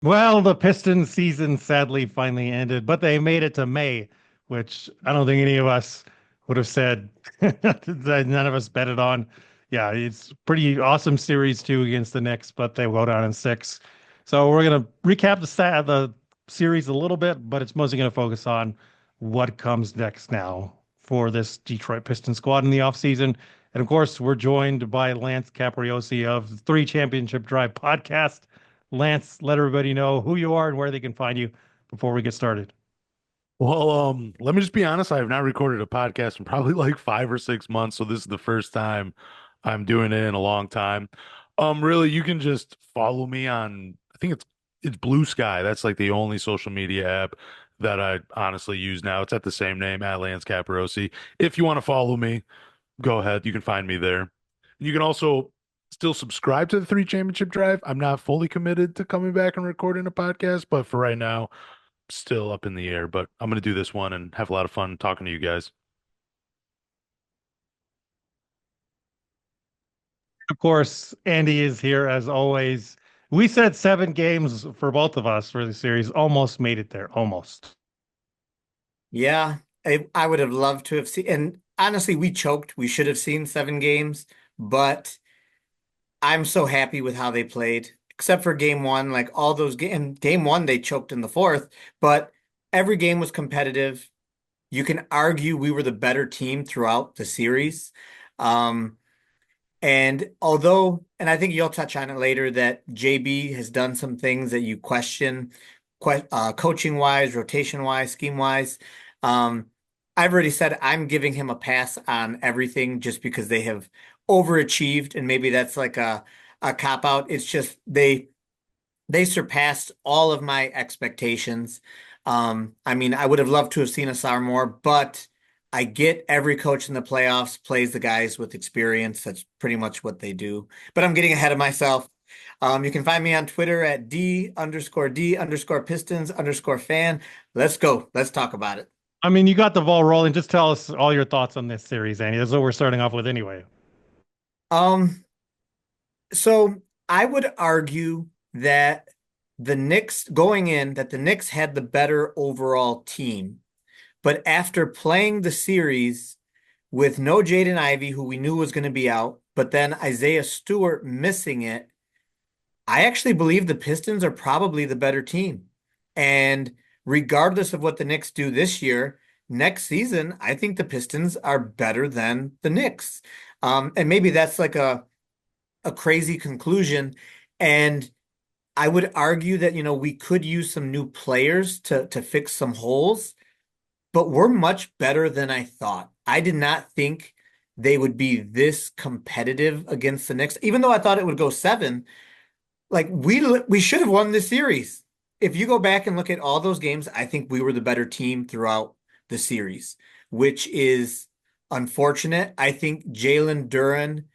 Well, the Pistons season sadly finally ended, but they made it to May, which I don't think any of us would have said that none of us betted on. Yeah, it's pretty awesome series two against the Knicks, but they go down in six. So we're gonna recap the series a little bit, but it's mostly gonna focus on what comes next now for this Detroit Pistons squad in the offseason. And of course, we're joined by Lance Caporossi of the Three Championship Drive podcast. Lance, let everybody know who you are and where they can find you before we get started. Well, let me just be honest. I have not recorded a podcast in probably like 5 or 6 months, so this is the first time I'm doing it in a long time. Really, you can just follow me on, I think it's Blue Sky. That's like the only social media app that I honestly use now. It's at the same name, at Lance Caporossi. If you want to follow me, go ahead. You can find me there. You can also still subscribe to the Three Championship Drive. I'm not fully committed to coming back and recording a podcast, but for right now, still up in the air, but I'm going to do this one and have a lot of fun talking to you guys. Of course, Andy is here as always. We said 7 games for both of us for the series. Almost made it there. Almost. Yeah, I would have loved to have seen, and honestly, we choked. We should have seen 7 games, but I'm so happy with how they played, except for game one. Like all those game one, they choked in the fourth, but every game was competitive. You can argue we were the better team throughout the series. Um, and I think you'll touch on it later, that JB has done some things that you question, coaching wise, rotation wise, scheme wise. Um, I've already said I'm giving him a pass on everything just because they have overachieved, and maybe that's like a cop out. It's just they surpassed all of my expectations. I mean, I would have loved to have seen Asar more, but I get every coach in the playoffs plays the guys with experience. That's pretty much what they do. But I'm getting ahead of myself. You can find me on Twitter at D_Pistons_fan. Let's go. Let's talk about it. I mean, you got the ball rolling. Just tell us all your thoughts on this series, Andy. That's what we're starting off with anyway. Um, so I would argue that the Knicks had the better overall team. But after playing the series with no Jaden Ivey, who we knew was going to be out, but then Isaiah Stewart missing it, I actually believe the Pistons are probably the better team. And regardless of what the Knicks do this year, next season, I think the Pistons are better than the Knicks. And maybe that's like a crazy conclusion. And I would argue that, we could use some new players to fix some holes, but we're much better than I thought. I did not think they would be this competitive against the Knicks, even though I thought it would go seven. Like we should have won this series. If you go back and look at all those games, I think we were the better team throughout the series, which is unfortunate. I think Jalen Duren,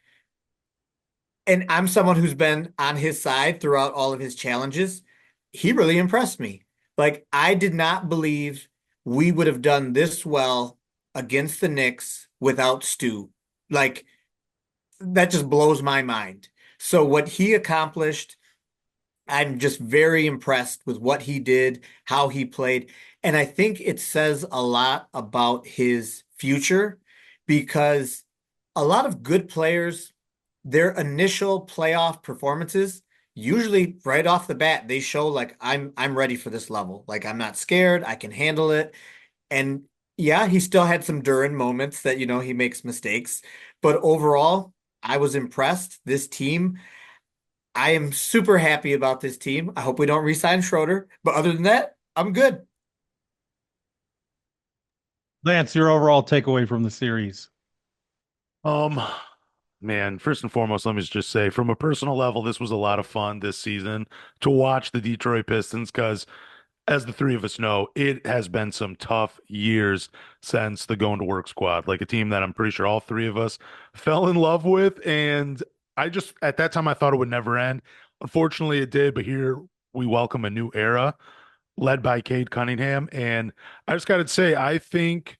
and I'm someone who's been on his side throughout all of his challenges. He really impressed me. Like, I did not believe we would have done this well against the Knicks without Stu. Like, that just blows my mind. So, what he accomplished, I'm just very impressed with what he did, how he played. And I think it says a lot about his future, because a lot of good players, their initial playoff performances, usually right off the bat, they show like I'm ready for this level. Like I'm not scared, I can handle it. And yeah, he still had some Duran moments that, he makes mistakes. But overall, I was impressed. This team, I am super happy about this team. I hope we don't re-sign Schroeder. But other than that, I'm good. Lance, your overall takeaway from the series. Um, Man, first and foremost, let me just say, from a personal level, this was a lot of fun this season to watch the Detroit Pistons because, as the three of us know, it has been some tough years since the Going to Work squad, like a team that I'm pretty sure all three of us fell in love with. And I just, at that time, I thought it would never end. Unfortunately, it did, but here we welcome a new era led by Cade Cunningham. And I just got to say, I think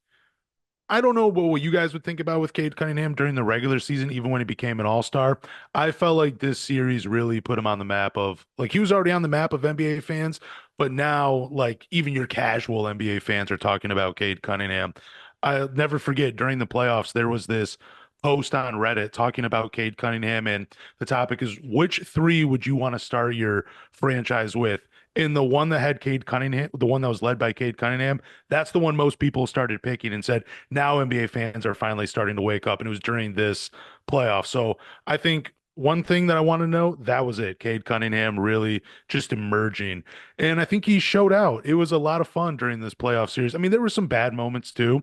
I don't know what you guys would think about with Cade Cunningham during the regular season, even when he became an all-star. I felt like this series really put him on the map of like he was already on the map of NBA fans, but now like even your casual NBA fans are talking about Cade Cunningham. I'll never forget during the playoffs, there was this post on Reddit talking about Cade Cunningham, and the topic is which three would you want to start your franchise with? And the one that had Cade Cunningham, the one that was led by Cade Cunningham, that's the one most people started picking and said, now NBA fans are finally starting to wake up, and it was during this playoff. So I think one thing that I want to know, that was it. Cade Cunningham really just emerging. And I think he showed out. It was a lot of fun during this playoff series. I mean, there were some bad moments too,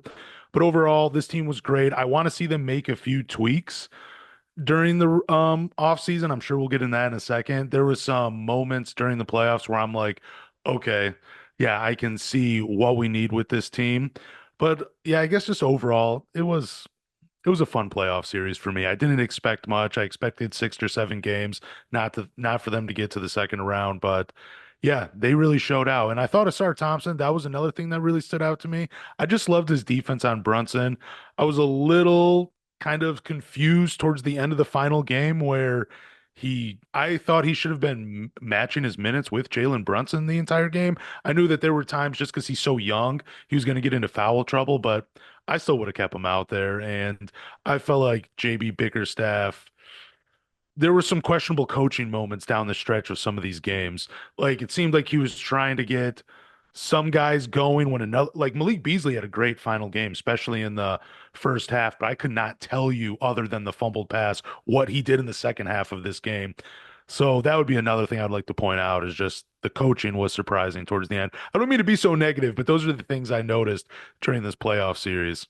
but overall, this team was great. I want to see them make a few tweaks during the off season. I'm sure we'll get in that in a second. There was some moments during the playoffs where I'm like, okay, yeah, I can see what we need with this team. But yeah, I guess just overall, it was a fun playoff series for me. I didn't expect much. I expected 6 or 7 games, not for them to get to the second round, but yeah, they really showed out. And I thought Asar Thompson, that was another thing that really stood out to me. I just loved his defense on Brunson. I was a little kind of confused towards the end of the final game where I thought he should have been matching his minutes with Jalen Brunson the entire game. I knew that there were times just because he's so young, he was going to get into foul trouble, but I still would have kept him out there. And I felt like JB Bickerstaff, there were some questionable coaching moments down the stretch of some of these games. Like it seemed like he was trying to get some guys going when another, like Malik Beasley had a great final game, especially in the first half, but I could not tell you other than the fumbled pass what he did in the second half of this game. So that would be another thing I'd like to point out is just the coaching was surprising towards the end. I don't mean to be so negative, but those are the things I noticed during this playoff series.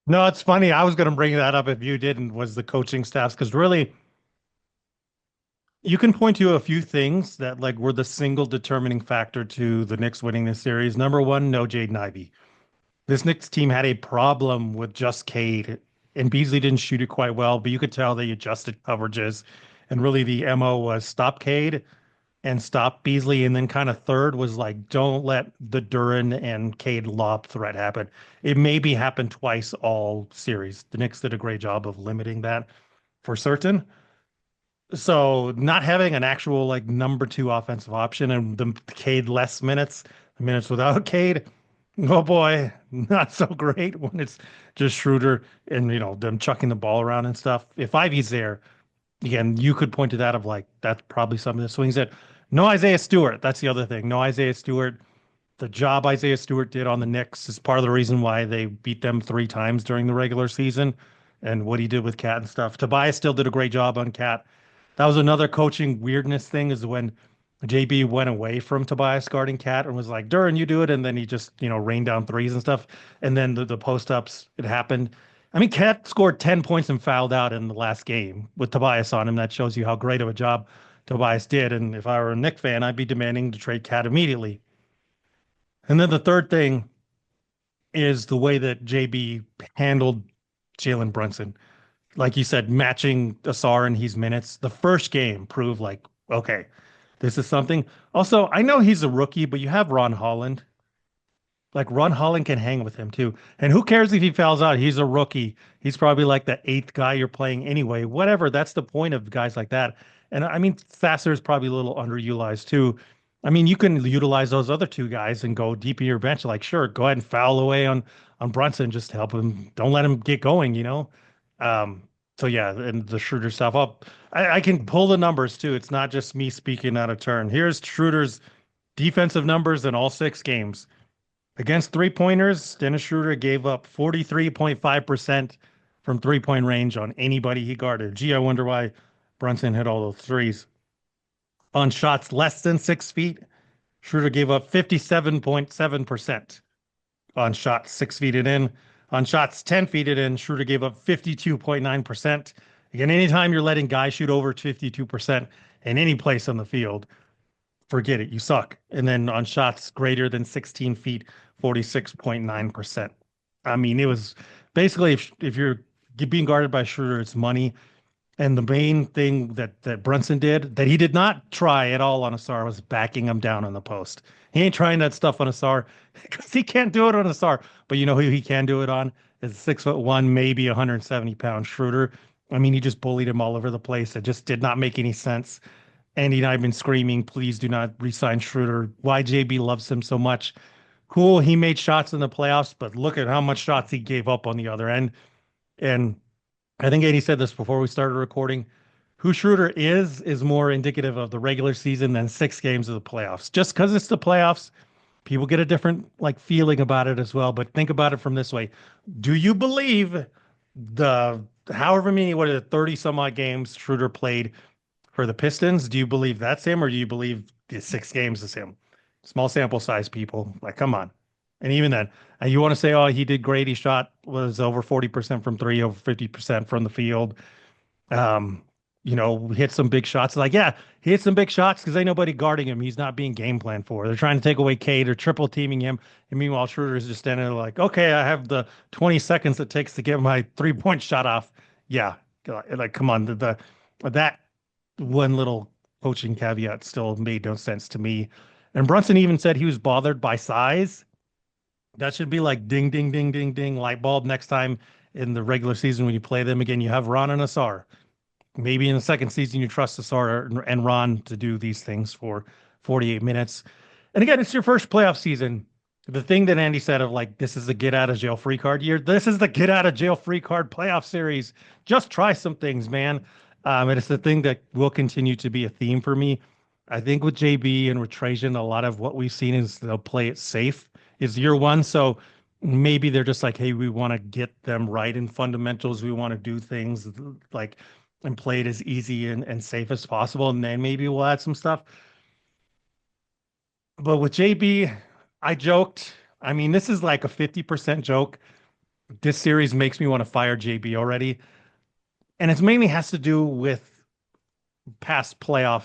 No, it's funny. I was going to bring that up if you didn't, was the coaching staffs, because really, you can point to a few things that like were the single determining factor to the Knicks winning this series. Number one, no Jaden Ivey. This Knicks team had a problem with just Cade, and Beasley didn't shoot it quite well, but you could tell they adjusted coverages. And really, the MO was stop Cade and stop Beasley. And then, kind of, third was like, don't let the Duran and Cade lob threat happen. It maybe happened twice all series. The Knicks did a great job of limiting that for certain. So not having an actual like number two offensive option and the Cade less minutes, the minutes without Cade, oh boy, not so great when it's just Schroeder and them chucking the ball around and stuff. If Ivy's there, again, you could point to that of like that's probably something that swings it. No Isaiah Stewart. That's the other thing. No Isaiah Stewart. The job Isaiah Stewart did on the Knicks is part of the reason why they beat them 3 times during the regular season and what he did with Cat and stuff. Tobias still did a great job on Cat. That was another coaching weirdness thing is when JB went away from Tobias guarding Cat and was like, Duran, you do it. And then he just, rained down threes and stuff. And then the post ups, it happened. I mean, Cat scored 10 points and fouled out in the last game with Tobias on him. That shows you how great of a job Tobias did. And if I were a Knick fan, I'd be demanding to trade Cat immediately. And then the third thing is the way that JB handled Jalen Brunson. Like you said, matching Asar in his minutes. The first game proved like, okay, this is something. Also, I know he's a rookie, but you have Ron Holland. Like Ron Holland can hang with him too. And who cares if he fouls out? He's a rookie. He's probably like the eighth guy you're playing anyway. Whatever. That's the point of guys like that. And I mean, Sasser is probably a little underutilized too. I mean, you can utilize those other two guys and go deep in your bench. Like, sure, go ahead and foul away on Brunson just to help him. Don't let him get going. Um, so yeah, and the Schroeder stuff up. I can pull the numbers too. It's not just me speaking out of turn. Here's Schroeder's defensive numbers in all 6 games. Against three-pointers, Dennis Schroeder gave up 43.5% from three-point range on anybody he guarded. Gee, I wonder why Brunson hit all those threes. On shots less than 6 feet, Schroeder gave up 57.7% on shots 6 feet and in. On shots 10 feet and in, Schroeder gave up 52.9%. Again, anytime you're letting guys shoot over 52% in any place on the field, forget it. You suck. And then on shots greater than 16 feet, 46.9%. I mean, it was basically if you're being guarded by Schroeder, it's money. And the main thing that Brunson did that he did not try at all on Asar was backing him down on the post. He ain't trying that stuff on Asar because he can't do it on Asar. But you know who he can do it on is 6'1", maybe 170-pound Schroeder. I mean, he just bullied him all over the place. It just did not make any sense. Andy and I have been screaming, please do not resign Schroeder. Why JB loves him so much. Cool, he made shots in the playoffs, but look at how much shots he gave up on the other end. And I think Andy said this before we started recording. Who Schroeder is more indicative of the regular season than 6 games of the playoffs. Just because it's the playoffs, people get a different like feeling about it as well. But think about it from this way: do you believe the however many what are it 30 some odd games Schroeder played for the Pistons? Do you believe that's him, or do you believe the 6 games is him? Small sample size, people. Like, come on. And even then, and you want to say, oh, he did great. He shot was over 40% from three, over 50% from the field. Um, hit some big shots. Like, yeah, he hit some big shots because ain't nobody guarding him. He's not being game planned for. They're trying to take away K. They're triple teaming him. And meanwhile, Schroeder is just standing there like, okay, I have the 20 seconds it takes to get my 3-point shot off. Yeah. Like, come on. That one little coaching caveat still made no sense to me. And Brunson even said he was bothered by size. That should be like ding, ding, ding, ding, ding, light bulb next time in the regular season when you play them again. You have Ron and Asar. Maybe in the second season, you trust Asar and Ron to do these things for 48 minutes. And again, it's your first playoff season. The thing that Andy said of like, this is the get out of jail free card year. This is the get out of jail free card playoff series. Just try some things, man. And it's the thing that will continue to be a theme for me. I think with JB and with Trajan, a lot of what we've seen is they'll play it safe. It's year one. So maybe they're just like, hey, we want to get them right in fundamentals. We want to do things like and play it as easy and safe as possible. And then maybe we'll add some stuff. But with JB, I joked. I mean, this is like a 50% joke. This series makes me want to fire JB already. And it mainly has to do with past playoff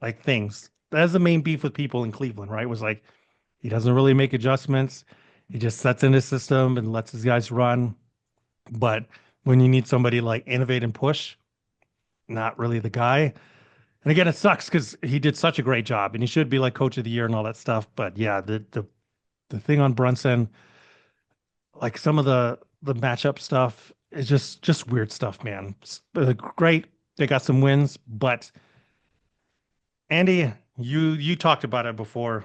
like things. That's the main beef with people in Cleveland, right? Was like he doesn't really make adjustments. He just sets in his system and lets his guys run. But when you need somebody like innovate and push, not really the guy. And again, it sucks because he did such a great job and he should be like coach of the year and all that stuff. But yeah, the thing on Brunson, like some of the matchup stuff is just weird stuff, man. It's, great. They got some wins, but Andy, you talked about it before.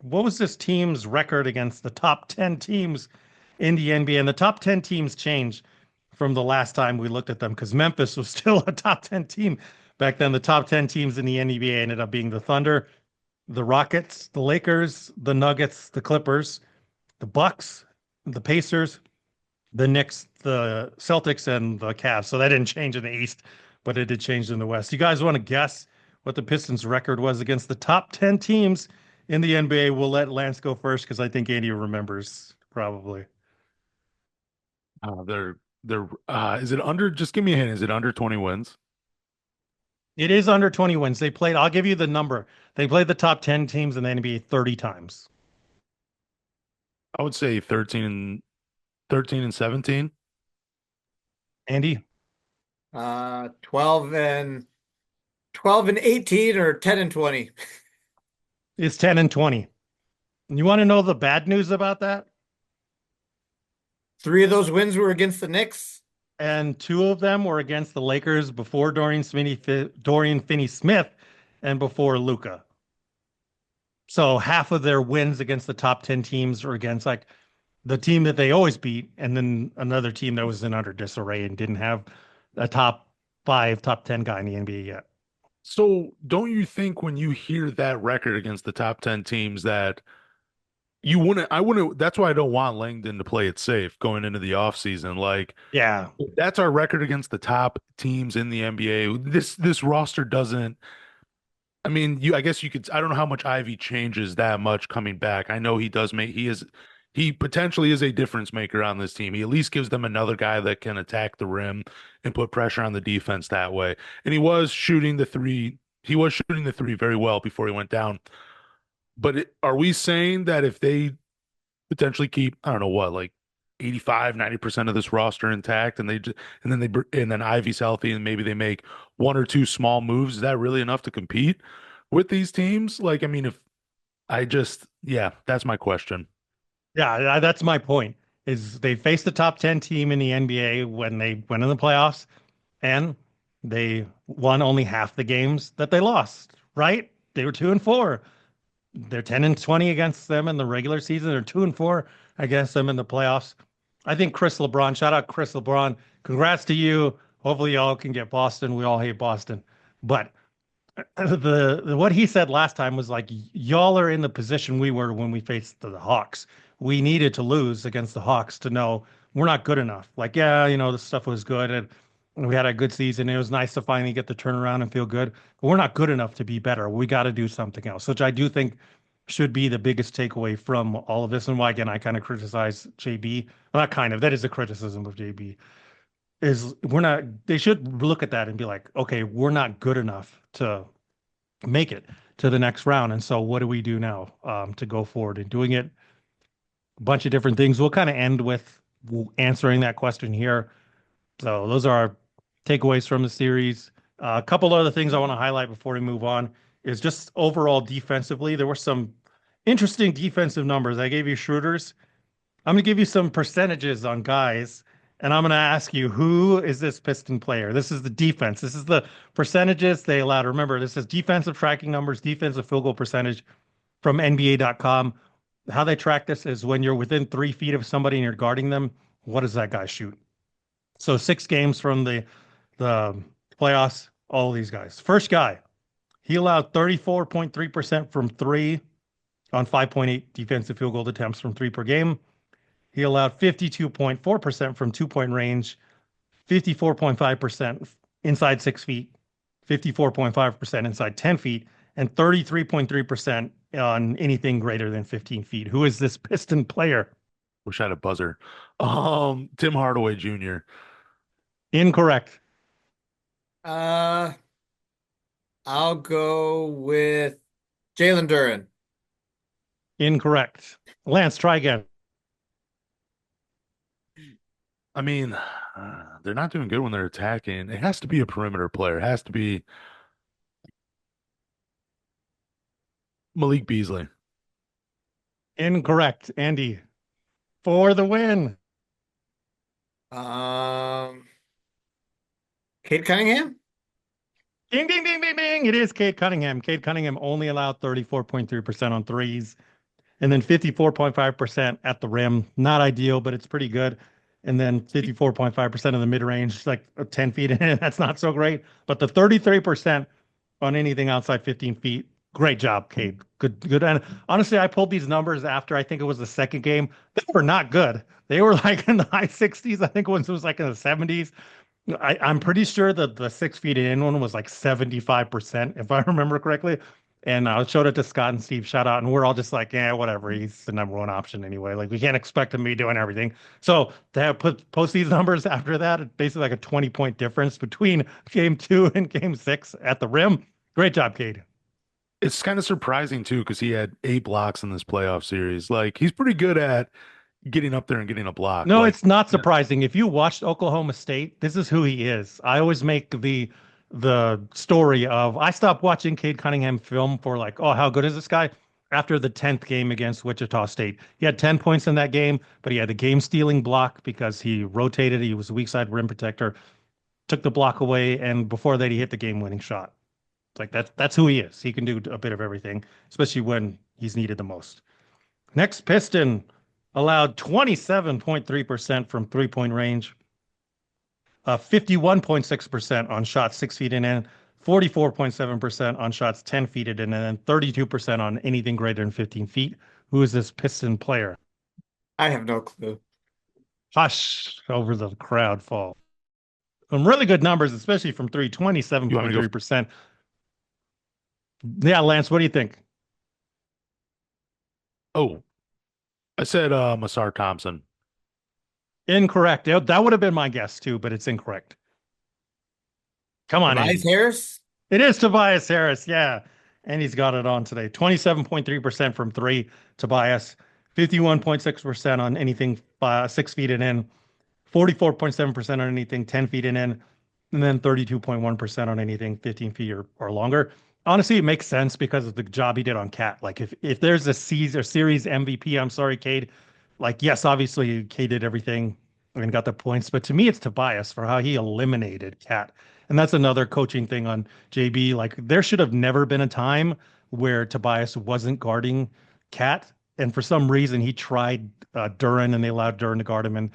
What was this team's record against the top 10 teams in the NBA? And the top 10 teams changed from the last time we looked at them because Memphis was still a top 10 team. Back then, the top 10 teams in the NBA ended up being the Thunder, the Rockets, the Lakers, the Nuggets, the Clippers, the Bucks, the Pacers, the Knicks, the Celtics, and the Cavs. So that didn't change in the East, but it did change in the West. You guys want to guess what the Pistons' record was against the top 10 teams in the NBA? We'll let Lance go first because I think Andy remembers probably. They're is it under, just give me a hint, is it under 20 wins? It is under 20 wins. They played, I'll give you the number. They played the top 10 teams in the NBA 30 times. I would say 13 and 17. Andy? 12 and 18 or 10 and 20. It's 10 and 20. You want to know the bad news about that? 3 of those wins were against the Knicks. And 2 of them were against the Lakers before Dorian Finney-Smith and before Luka. So half of their wins against the top 10 teams are against like the team that they always beat, and then another team that was in utter disarray and didn't have a top 5, top 10 guy in the NBA yet. So don't you think when you hear that record against the top 10 teams that I wouldn't, that's why I don't want Langdon to play it safe going into the offseason. Like, Yeah. that's our record against the top teams in the NBA. This roster doesn't, I mean, I guess you could, I don't know how much Ivy changes that much coming back. I know he potentially is a difference maker on this team. He at least gives them another guy that can attack the rim and put pressure on the defense that way. And he was shooting the three very well before he went down. But are we saying that if they potentially keep, I don't know what, like 85, 90% of this roster intact and and then Ivy's healthy and maybe they make one or two small moves. Is that really enough to compete with these teams? Like, I mean, if I just, yeah, that's my question. Yeah, that's my point. Is they faced the top 10 team in the NBA when they went in the playoffs, and they won only half the games that they lost, right? They were 2-4. They're 10-20 against them in the regular season. They're 2-4 against them in the playoffs. I think Chris LeBron, shout out Chris LeBron. Congrats to you. Hopefully y'all can get Boston. We all hate Boston. But what he said last time was like y'all are in the position we were when we faced the Hawks. We needed to lose against the Hawks to know we're not good enough. Like, yeah, the stuff was good and we had a good season. It was nice to finally get the turnaround and feel good, but we're not good enough to be better. We got to do something else, which I do think should be the biggest takeaway from all of this. And why, again, I kind of criticize JB. Well, not kind of, that is a criticism of JB. Is we're not, they should look at that and be like, okay, we're not good enough to make it to the next round. And so what do we do now to go forward and doing it? A bunch of different things. We'll kind of end with answering that question here. So those are our takeaways from the series. A couple other things I want to highlight before we move on is just overall defensively. There were some interesting defensive numbers. I gave you Schroeder's. I'm going to give you some percentages on guys, and I'm going to ask you, who is this Piston player? This is the defense. This is the percentages they allowed. Remember, this is defensive tracking numbers, defensive field goal percentage from NBA.com. How they track this is when you're within 3 feet of somebody and you're guarding them, what does that guy shoot? So 6 games from the playoffs, all of these guys. First guy, he allowed 34.3% from three on 5.8 defensive field goal attempts from three per game. He allowed 52.4% from 2 point range, 54.5% inside 6 feet, 54.5% inside 10 feet, and 33.3% on anything greater than 15 feet. Who is this Piston player? Wish I had a buzzer. Tim Hardaway Jr. Incorrect. Uh, I'll go with Jalen Duren. Incorrect. Lance, try again. I mean, they're not doing good when they're attacking. It has to be a perimeter player. It has to be Malik Beasley. Incorrect. Andy, for the win. Cade Cunningham? Ding, ding, ding, ding, ding. It is Cade Cunningham. Cade Cunningham only allowed 34.3% on threes and then 54.5% at the rim. Not ideal, but it's pretty good. And then 54.5% of the mid range, like 10 feet in. That's not so great. But the 33% on anything outside 15 feet, great job, Cade. Good, good. And honestly, I pulled these numbers after I think it was the second game. They were not good. They were like in the high 60s. I think once it was like in the 70s. I'm pretty sure that the 6 feet in one was like 75%, if I remember correctly. And I showed it to Scott and Steve, shout out, and we're all just like, yeah, whatever. He's the number one option anyway. Like we can't expect him to be doing everything. So to have post these numbers after that, it's basically like a 20-point difference between game 2 and game 6 at the rim. Great job, Cade. It's kind of surprising too, because he had 8 blocks in this playoff series. Like he's pretty good at getting up there and getting a block. No, Like, it's not surprising. If you watched Oklahoma State, this is who he is. I always make the story of I stopped watching Cade Cunningham film for like, oh, how good is this guy? After the 10th game against Wichita State. He had 10 points in that game, but he had the game stealing block because he rotated. He was a weak side rim protector, took the block away, and before that he hit the game winning shot. It's like that's who he is. He can do a bit of everything, especially when he's needed the most. Next Piston allowed 27.3% from 3 point range, 51.6% on shots 6 feet in, 44.7% on shots 10 feet in, and then 32% on anything greater than 15 feet. Who is this Piston player? I have no clue. Hush over the crowd fall. Some really good numbers, especially from three, you want me to go? 27.3%. Yeah, Lance, what do you think? Oh, I said Masar Thompson. Incorrect. That would have been my guess too, but it's incorrect. Come on, Tobias Andy. Harris? It is Tobias Harris, yeah. And he's got it on today. 27.3% from three, Tobias. 51.6% on anything 6 feet and in, 44.7% on anything 10 feet and in, and then 32.1% on anything 15 feet or longer. Honestly, it makes sense because of the job he did on Cat. Like if there's a series MVP, I'm sorry, Cade. Like, yes, obviously Cade did everything and got the points, but to me, it's Tobias for how he eliminated Cat. And that's another coaching thing on JB. Like, there should have never been a time where Tobias wasn't guarding Cat. And for some reason, he tried Duran and they allowed Duran to guard him. And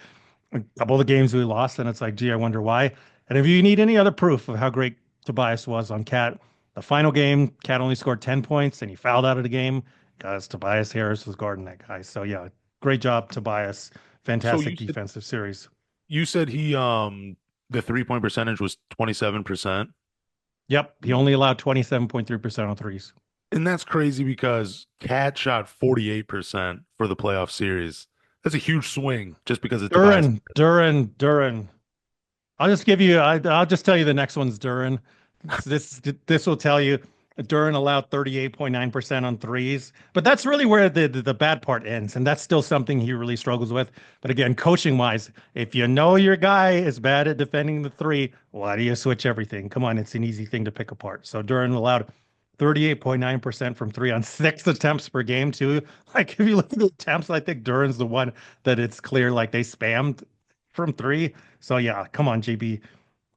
a couple of the games we lost, and it's like, gee, I wonder why. And if you need any other proof of how great Tobias was on Cat, the final game, Cat only scored 10 points and he fouled out of the game because Tobias Harris was guarding that guy. So yeah, great job, Tobias. So Fantastic defensive series. you said he the 3-point percentage was 27%. Yep, he only allowed 27.3% on threes. And that's crazy because Cat shot 48% for the playoff series. That's a huge swing just because of Tobias. Duran. I'll just tell you the next one's Duran. This will tell you Duran allowed 38.9% on threes, but that's really where the bad part ends, and that's still something he really struggles with. But again, coaching wise, if you know your guy is bad at defending the three, why do you switch everything? Come on, it's an easy thing to pick apart. So Duran allowed 38.9% from three on 6 attempts per game, too. Like if you look at the attempts, I think Duran's the one that it's clear like they spammed from three. So yeah, come on, JB.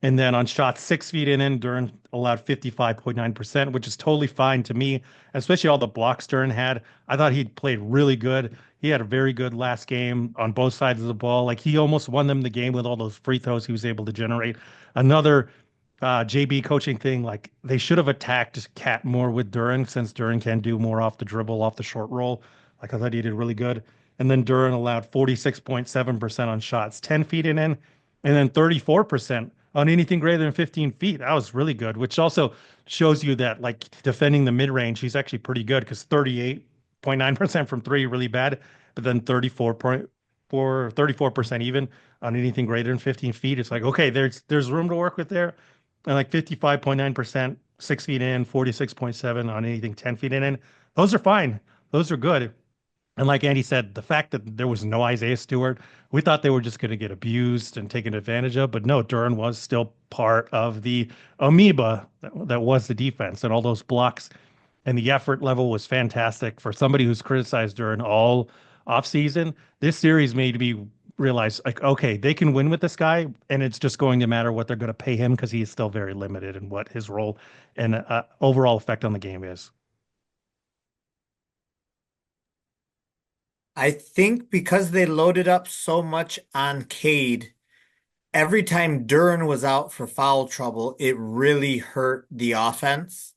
And then on shots 6 feet in, Duran allowed 55.9%, which is totally fine to me, especially all the blocks Duran had. I thought he played really good. He had a very good last game on both sides of the ball. Like he almost won them the game with all those free throws he was able to generate. Another JB coaching thing, like they should have attacked Cat more with Duran since Duran can do more off the dribble, off the short roll. Like I thought he did really good. And then Duran allowed 46.7% on shots 10 feet in, and then 34% on anything greater than 15 feet. That was really good, which also shows you that like defending the mid range, he's actually pretty good because 38.9% from three, really bad, but then 34% even on anything greater than 15 feet. It's like, okay, there's room to work with there. And like 55.9%, 6 feet in, 46.7 on anything 10 feet in. Those are fine. Those are good. And like Andy said, the fact that there was no Isaiah Stewart, we thought they were just going to get abused and taken advantage of. But no, Duran was still part of the amoeba that was the defense, and all those blocks and the effort level was fantastic for somebody who's criticized Duran all offseason. This series made me realize, like, okay, they can win with this guy, and it's just going to matter what they're going to pay him because he is still very limited in what his role and overall effect on the game is. I think because they loaded up so much on Cade, every time Duran was out for foul trouble, it really hurt the offense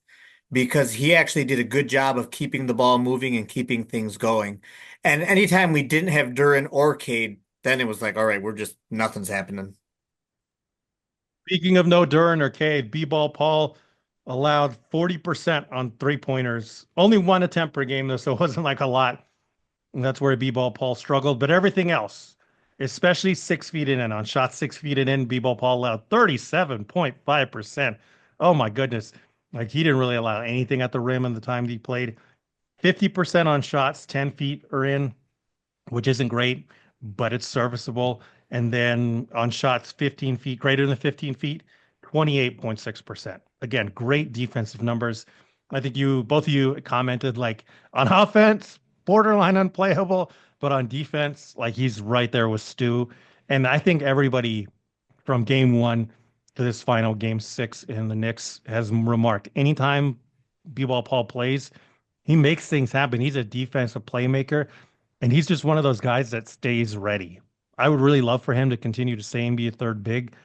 because he actually did a good job of keeping the ball moving and keeping things going. And anytime we didn't have Duran or Cade, then it was like, all right, we're just nothing's happening. Speaking of no Duran or Cade, B-ball Paul allowed 40% on three-pointers. Only one attempt per game, though, so it wasn't like a lot. And that's where B-ball Paul struggled. But everything else, especially 6 feet in and on shots 6 feet in, B-ball Paul allowed 37.5%. Oh my goodness. Like he didn't really allow anything at the rim in the time he played. 50% on shots 10 feet or in, which isn't great, but it's serviceable. And then on shots 15 feet, greater than 15 feet, 28.6%. Again, great defensive numbers. I think both of you commented like on offense, borderline unplayable, but on defense, like he's right there with Stu. And I think everybody from game one to this final game six in the Knicks has remarked anytime B-ball Paul plays, he makes things happen. He's a defensive playmaker. And he's just one of those guys that stays ready. I would really love for him to continue to stay and be a third big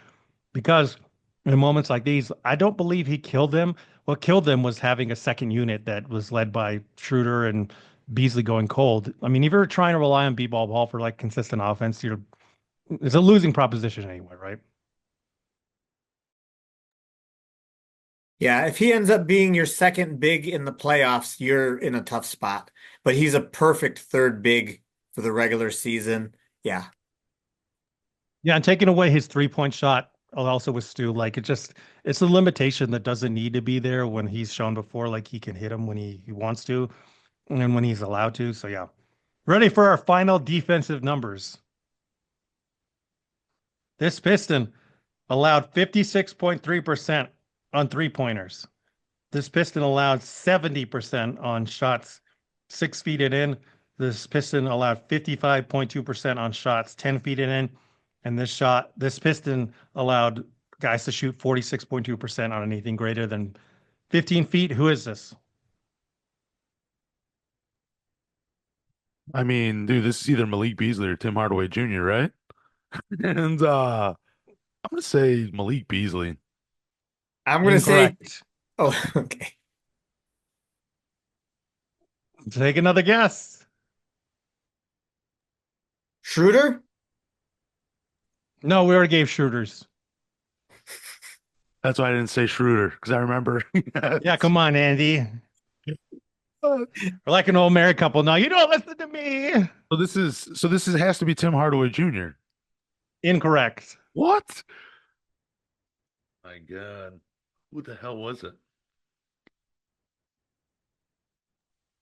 because in moments like these, I don't believe he killed them. What killed them was having a second unit that was led by Schroeder and Beasley going cold. I mean, if you're trying to rely on B-ball ball for like consistent offense, it's a losing proposition anyway, right? Yeah, if he ends up being your second big in the playoffs, you're in a tough spot. But he's a perfect third big for the regular season. Yeah. Yeah, and taking away his 3-point shot also with Stu, like it's a limitation that doesn't need to be there when he's shown before, like he can hit him when he wants to and when he's allowed to. So yeah, Ready for our final defensive numbers. This Piston allowed 56.3% on three-pointers. This Piston allowed 70% on shots 6 feet and in. This Piston allowed 55.2% on shots 10 feet and in. And this Piston allowed guys to shoot 46.2% on anything greater than 15 feet. Who is this? I mean, dude, this is either Malik Beasley or Tim Hardaway Jr., right? And I'm gonna say Malik Beasley. I'm gonna say, Incorrect. oh, okay. Take another guess. Schroeder? No, we already gave shooters. That's why I didn't say Schroeder because I remember. Yeah, come on, Andy. We're like an old married couple now. You don't listen to me. So this is has to be Tim Hardaway Jr. Incorrect. What? My God. What the hell was it?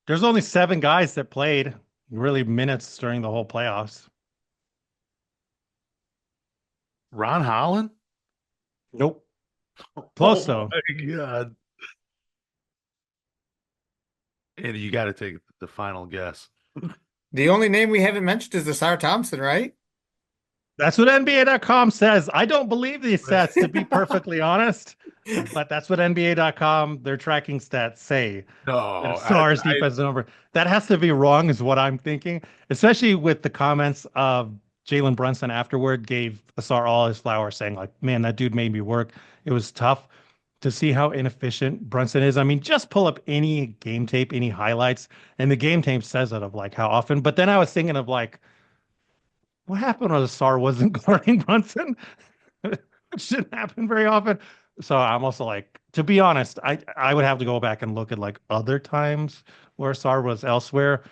There's only 7 guys that played really minutes during the whole playoffs. Ron Holland? Nope. Close Oh though. my God. Andy, you got to take the final guess. The only name we haven't mentioned is Asar Thompson, right? That's what NBA.com says. I don't believe these stats, to be perfectly honest, but that's what NBA.com, their tracking stats say. No, That SAR's defensive number. That has to be wrong, is what I'm thinking, especially with the comments of Jalen Brunson afterward gave Asar all his flowers, saying, like, man, that dude made me work. It was tough to see how inefficient Brunson is. I mean, just pull up any game tape, any highlights, and the game tape says it of like how often. But then I was thinking of like, what happened when Asar wasn't guarding Brunson? It shouldn't happen very often. So I'm also like, to be honest, I would have to go back and look at like other times where Sar was elsewhere.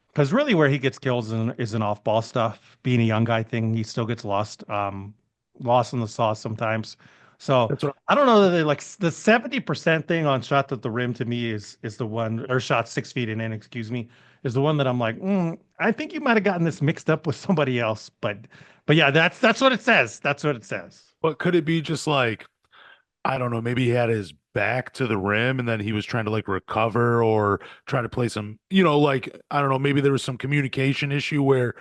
Because really where he gets kills is an off-ball stuff. Being a young guy thing, he still gets lost in the sauce sometimes. So that's what I don't know that they like the 70% thing on shots at the rim to me is the one, or shots 6 feet and in, excuse me, is the one that I'm like, I think you might have gotten this mixed up with somebody else. But yeah, that's what it says. That's what it says. But could it be just like, I don't know, maybe he had his back to the rim and then he was trying to like recover or try to play some, like, I don't know, maybe there was some communication issue where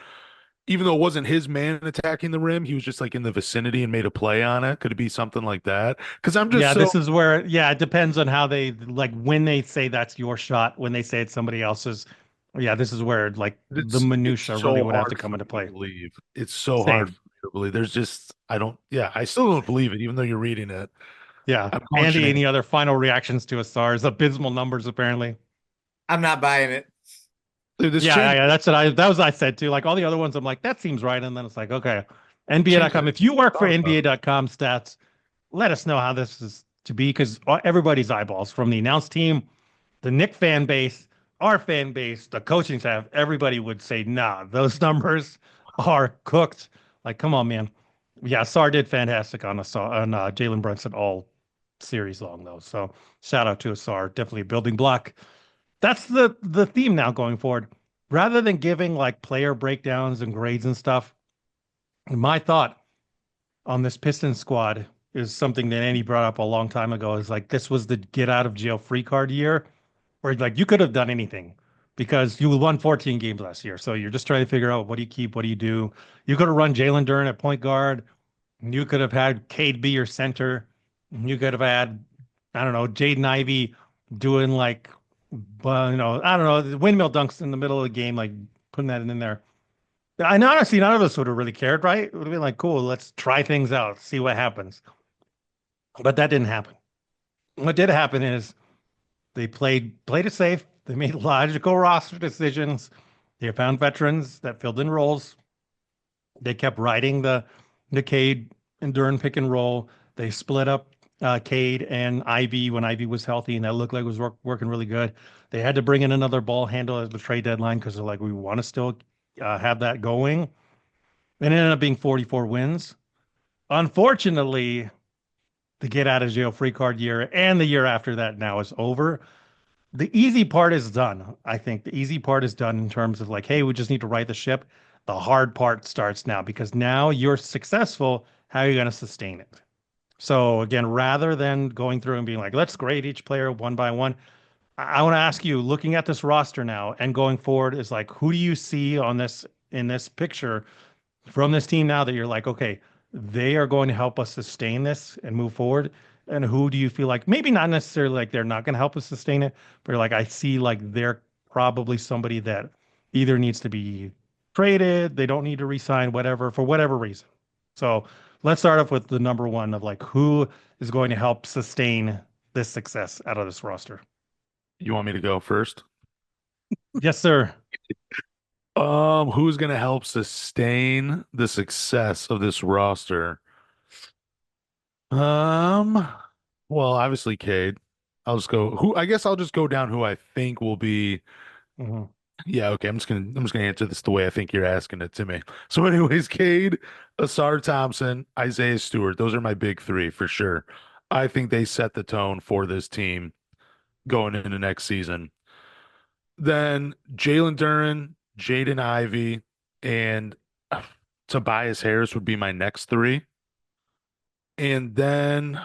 even though it wasn't his man attacking the rim, he was just like in the vicinity and made a play on it. Could it be something like that? Because I'm just Yeah, so this is where, yeah, it depends on how they like when they say that's your shot, when they say it's somebody else's. Yeah, this is where like the it's minutia really so would have to hard come for into me to play. believe. It's so hard Same. for me to believe. There's just I don't yeah, I still don't believe it, even though you're reading it. Yeah. I'm Andy, functioning. any other final reactions to Asar's abysmal numbers, apparently? I'm not buying it. Dude, this Yeah, yeah, changes yeah. That was I said too. Like all the other ones, I'm like, that seems right. And then it's like, okay. changes NBA.com. If you work for thought about. NBA.com stats, let us know how this is to be because everybody's eyeballs from the announce team, the Nick fan base, our fan base, the coaching staff, everybody would say, nah, those numbers are cooked. Like, come on, man. Yeah, Sar did fantastic on Jalen Brunson all series long though. So shout out to Asar, definitely a building block. That's the theme now going forward. Rather than giving like player breakdowns and grades and stuff, my thought on this Pistons squad is something that Andy brought up a long time ago. Is like this was the get out of jail free card year, where like you could have done anything because you won 14 games last year. So you're just trying to figure out what do you keep, what do you do. You could have run Jalen Duren at point guard. You could have had Cade be your center. You could have had, I don't know, Jaden Ivey doing like, I don't know, the windmill dunks in the middle of the game, like putting that in there. I know, honestly, none of us would have really cared, right? It would have been like, cool, let's try things out, see what happens. But that didn't happen. What did happen is they played it safe. They made logical roster decisions. They found veterans that filled in roles. They kept riding the Cade and Duran pick and roll. They split up Cade and Ivy when Ivy was healthy, and that looked like it was working really good. They had to bring in another ball handler at the trade deadline because they're like, we want to still have that going. And it ended up being 44 wins. Unfortunately, the get out of jail free card year and the year after that now is over. the easy part is done. I think the easy part is done in terms of like, hey, we just need to right the ship. The hard part starts now because now you're successful. How are you going to sustain it? So again, rather than going through and being like, let's grade each player one by one, I want to ask you, looking at this roster now and going forward, is like, who do you see on this in this picture from this team now that you're like, okay, they are going to help us sustain this and move forward? And who do you feel like maybe not necessarily like they're not going to help us sustain it, but you're like, I see like they're probably somebody that either needs to be traded, they don't need to resign, whatever, for whatever reason. So let's start off with the number one of like who is going to help sustain this success out of this roster. You want me to go first? Yes, sir. Who's gonna help sustain the success of this roster? Um, well, obviously Cade. I'll just go who I guess I'll just go down who I think will be. Mhm. Yeah, okay. I'm just gonna answer this the way I think you're asking it to me. So, anyways, Cade, Asar Thompson, Isaiah Stewart. Those are my big three for sure. I think they set the tone for this team going into next season. Then Jalen Duren, Jaden Ivey, and Tobias Harris would be my next three. And then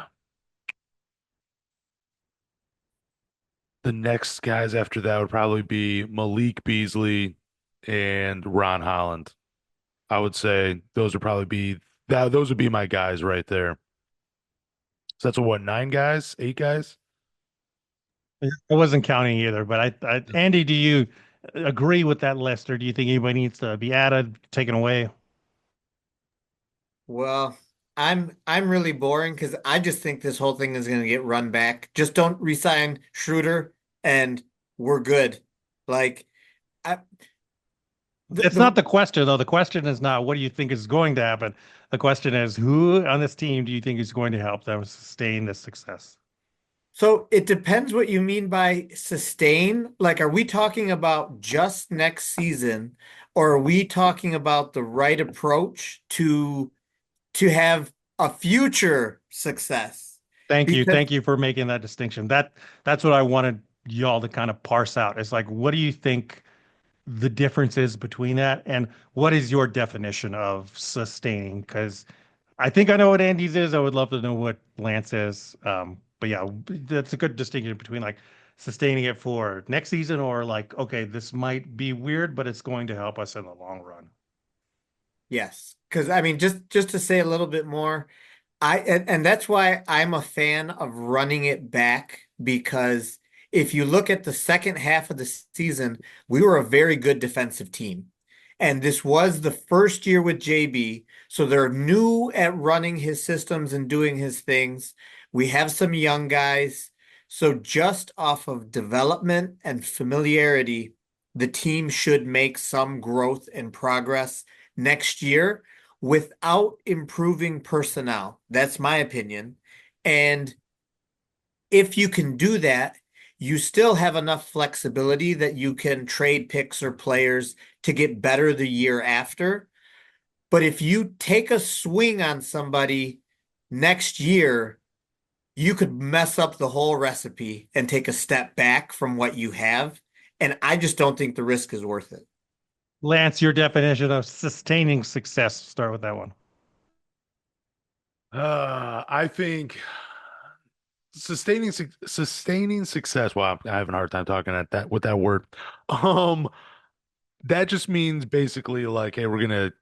the next guys after that would probably be Malik Beasley and Ron Holland. I would say those would probably be that those would be my guys right there. So that's a what, nine guys, eight guys? I wasn't counting either, but Andy, do you agree with that list, or do you think anybody needs to be added, taken away? Well, I'm really boring because I just think this whole thing is going to get run back. Just don't resign Schroeder and we're good. Like I It's not the question, though. The question is not what do you think is going to happen. The question is who on this team do you think is going to help them sustain this success? So it depends what you mean by sustain. Like, are we talking about just next season, or are we talking about the right approach to have a future success? Thank you. Because Thank you for making that distinction. That's what I wanted y'all to kind of parse out. It's like, what do you think the difference is between that, and what is your definition of sustaining? Because I think I know what Andy's is. I would love to know what Lance is. But yeah, that's a good distinction between like sustaining it for next season or like, okay, this might be weird, but it's going to help us in the long run. yes, because I mean, just to say a little bit more, and that's why I'm a fan of running it back because if you look at the second half of the season, we were a very good defensive team. And this was the first year with JB, so they're new at running his systems and doing his things. We have some young guys. So just off of development and familiarity, the team should make some growth and progress next year without improving personnel. That's my opinion. And if you can do that, you still have enough flexibility that you can trade picks or players to get better the year after. But if you take a swing on somebody next year, you could mess up the whole recipe and take a step back from what you have. And I just don't think the risk is worth it. Lance, your definition of sustaining success. Start with that one. I think sustaining success. Wow, I have a hard time talking at that with that word. Um, that just means basically like, hey, we're gonna,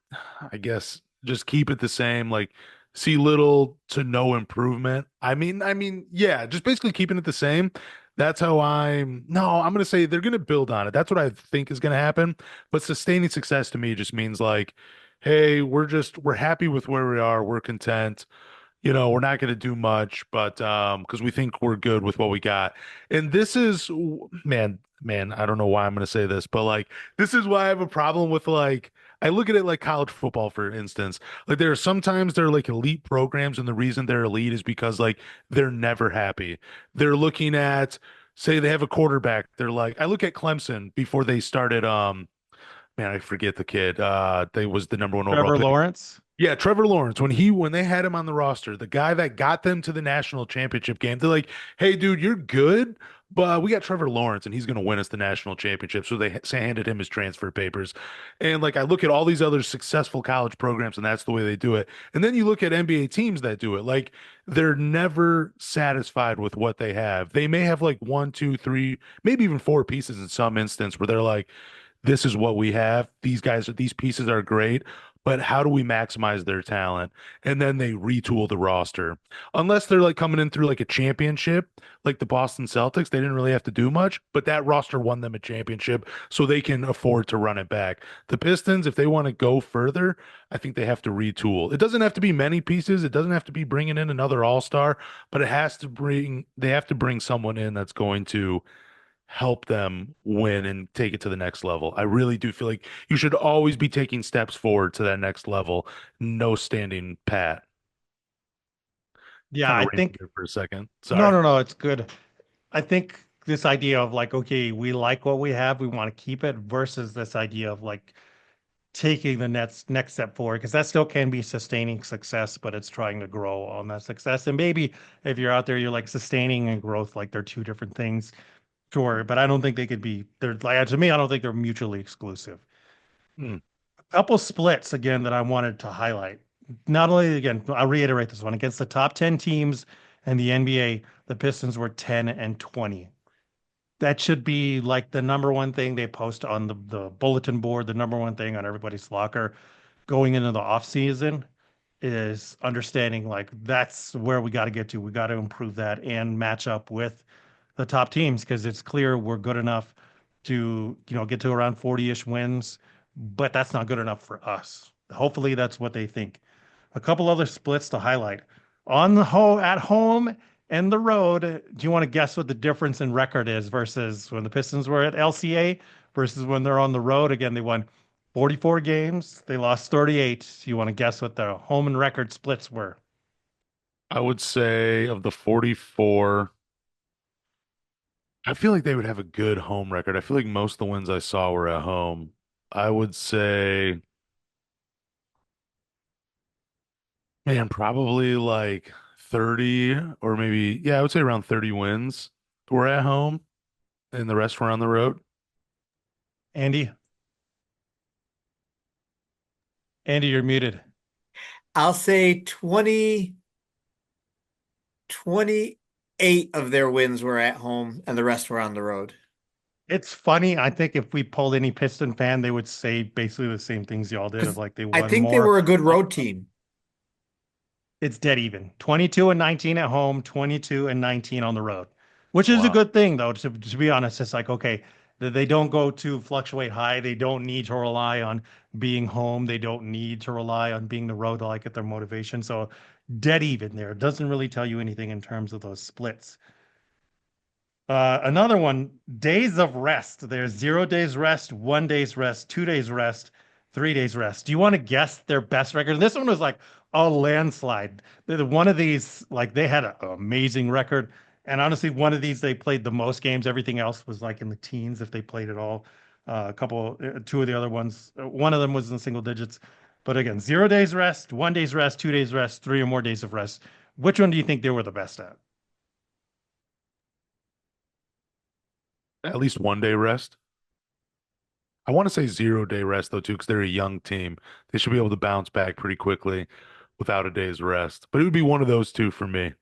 I guess, just keep it the same. Like, see little to no improvement. Yeah, just basically keeping it the same. That's how I'm. No, I'm gonna say they're gonna build on it. That's what I think is gonna happen. But sustaining success to me just means like, hey, we're happy with where we are. We're content. We're not going to do much, but because we think we're good with what we got. And this is, man, I don't know why I'm going to say this, but like, this is why I have a problem with like, I look at it like college football, for instance. Like, there are sometimes they're like elite programs, and the reason they're elite is because like they're never happy. They're looking at, say, they have a quarterback. They're like, I look at Clemson before they started. Man, I forget the kid. They was the number one overall Trevor pick. Lawrence. Yeah, Trevor Lawrence, when they had him on the roster, the guy that got them to the national championship game, they're like, "Hey, dude, you're good, But we got Trevor Lawrence, and he's going to win us the national championship. So they handed him his transfer papers. And like I look at all these other successful college programs, and that's the way they do it. And then you look at NBA teams that do it. Like they're never satisfied with what they have. They may have like one, two, three, maybe even four pieces in some instance where they're like, this is what we have. These pieces are great, but how do we maximize their talent? And then they retool the roster. Unless they're like coming in through like a championship, like the Boston Celtics, they didn't really have to do much, but that roster won them a championship, so they can afford to run it back. The Pistons, if they want to go further, I think they have to retool. It doesn't have to be many pieces. It doesn't have to be bringing in another all-star, but they have to bring someone in that's going to help them win and take it to the next level. I really do feel like you should always be taking steps forward to that next level, no standing pat. Yeah, Kind I of ranting think here for a second. no, Sorry. no, no, it's good. I think this idea of like, okay, we like what we have, we want to keep it, versus this idea of like taking the next step forward, because that still can be sustaining success, but it's trying to grow on that success. And maybe if you're out there, you're like sustaining and growth, like they're two different things. Sure, but I don't think they could be. They're like to me, I don't think they're mutually exclusive. Hmm. A couple splits again that I wanted to highlight. Not only again, I'll reiterate this one against the top 10 teams in the NBA, the Pistons were 10 and 20. That should be like the number one thing they post on the bulletin board, the number one thing on everybody's locker going into the off season is understanding like that's where we got to get to. We got to improve that and match up with the top teams, because it's clear we're good enough to, get to around 40-ish wins, but that's not good enough for us. Hopefully that's what they think. A couple other splits to highlight. On the at home and the road, do you want to guess what the difference in record is versus when the Pistons were at LCA versus when they're on the road? Again, they won 44 games, they lost 38. You want to guess what the home and record splits were? I would say of the 44, I feel like they would have a good home record. I feel like most of the wins I saw were at home. I would say, man, probably like 30 or maybe, yeah, I would say around 30 wins were at home and the rest were on the road. Andy, Andy, you're muted. I'll say 28 of their wins were at home and the rest were on the road. It's funny. I think if we polled any Piston fan, they would say basically the same things y'all did of Because like they I won think they more. were a good road team. It's dead even. 22 and 19 at home, 22 and 19 on the road, which is a Wow. good thing though, to be honest. It's like, okay, they don't go to fluctuate high. They don't need to rely on being home. They don't need to rely on being the road to like get their motivation. So dead even there. It doesn't really tell you anything in terms of those splits. Another one, days of rest. There's 0 days rest, 1 day's rest, 2 days rest, 3 days rest. Do you want to guess their best record? And this one was like a landslide. One of these, like they had an amazing record. And honestly, one of these, they played the most games. Everything else was like in the teens if they played at all. Two of the other ones, one of them was in the single digits. But again, 0 days rest, 1 day's rest, 2 days rest, three or more days of rest. Which one do you think they were the best at? At least 1 day rest. I want to say 0 day rest though too, because they're a young team. They should be able to bounce back pretty quickly without a day's rest. But it would be one of those two for me.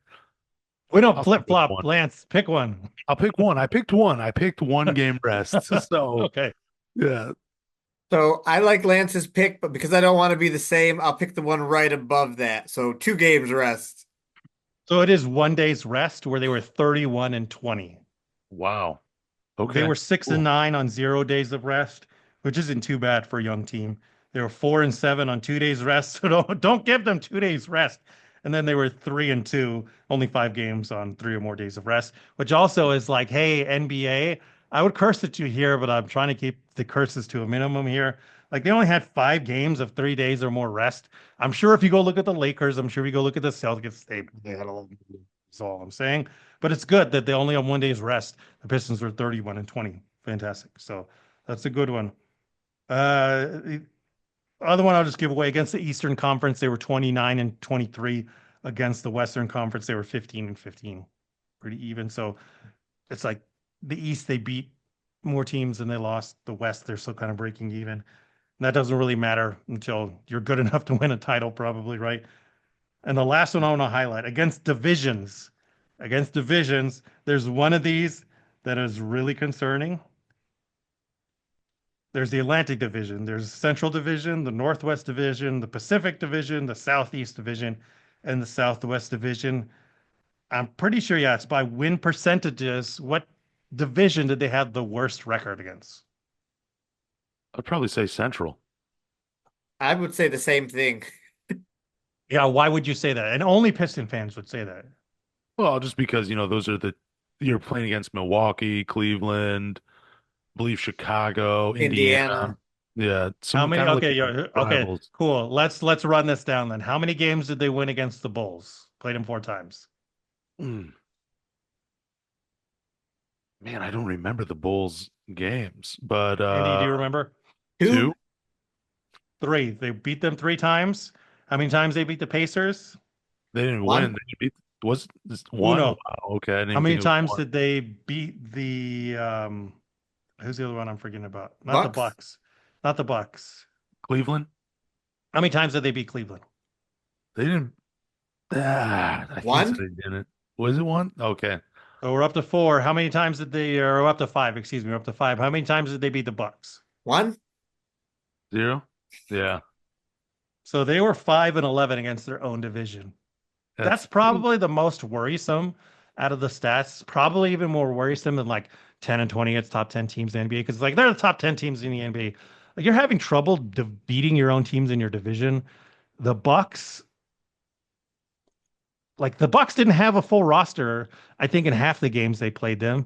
We don't I'll stick flip with flop, one. Lance. Pick one. I'll pick one. I picked one. I picked 1 game rest. So Okay. yeah, So I like Lance's pick, but because I don't want to be the same, I'll pick the one right above that. So 2 games rest. So it is 1 day's rest where they were 31 and 20. wow. They Okay. were six and Cool. nine on 0 days of rest, which isn't too bad for a young team. They were 4 and 7 on 2 days rest. So don't give them 2 days rest. And then they were 3 and 2, only 5 games on 3 or more days of rest, which also is like, hey, NBA, I would curse at you here, but I'm trying to keep the curses to a minimum here. Like they only had 5 games of 3 days or more rest. I'm sure if you go look at the Lakers, I'm sure if you go look at the Celtics, they had a little. That's all I'm saying. But it's good that they only have 1 day's rest. The Pistons are 31 and 20. Fantastic. So that's a good one. The other one I'll just give away against the Eastern Conference, they were 29 and 23. Against the Western Conference, they were 15 and 15. Pretty even. So it's like the East, they beat more teams than they lost. The West, they're still kind of breaking even. And that doesn't really matter until you're good enough to win a title, probably, right? And the last one I want to highlight against divisions. Against divisions, there's one of these that is really concerning. There's the Atlantic Division, there's the Central Division, the Northwest Division, the Pacific Division, the Southeast Division, and the Southwest Division. I'm pretty sure, yeah, it's by win percentages. What division did they have the worst record against? I'd probably say Central. I would say the same thing. Yeah, why would you say that? And only Piston fans would say that. Well, just because, those are the you're playing against Milwaukee, Cleveland, I believe Chicago, Indiana. Indiana, Yeah, How some many? kind of like Okay, yeah, okay, rivals. cool. Let's run this down then. How many games did they win against the Bulls? Played them 4 times. Mm, man, I don't remember the Bulls games, but Andy, do you remember? two, two. Three. They beat them 3 times. How many times they beat the Pacers? They didn't win. one, They beat was this one? Uno. Wow, okay. I didn't How even many think it was times one. did they beat the who's the other one I'm forgetting about? Not the Bucks, Bucks. Not the Bucks. Cleveland? How many times did they beat Cleveland? They didn't. I think so. one, They didn't. Was it one? Okay. So we're up to four. How many times did they or up to five, excuse me, we're up to five. How many times did they beat the Bucks? one. Zero? Yeah. So they were 5-11 against their own division. That's That's probably the most worrisome out of the stats. Probably even more worrisome than like 10 and 20 against top 10 teams in the NBA. Because like they're the top 10 teams in the NBA. Like you're having trouble beating your own teams in your division. The Bucks, like the Bucks didn't have a full roster, I think, in half the games they played them.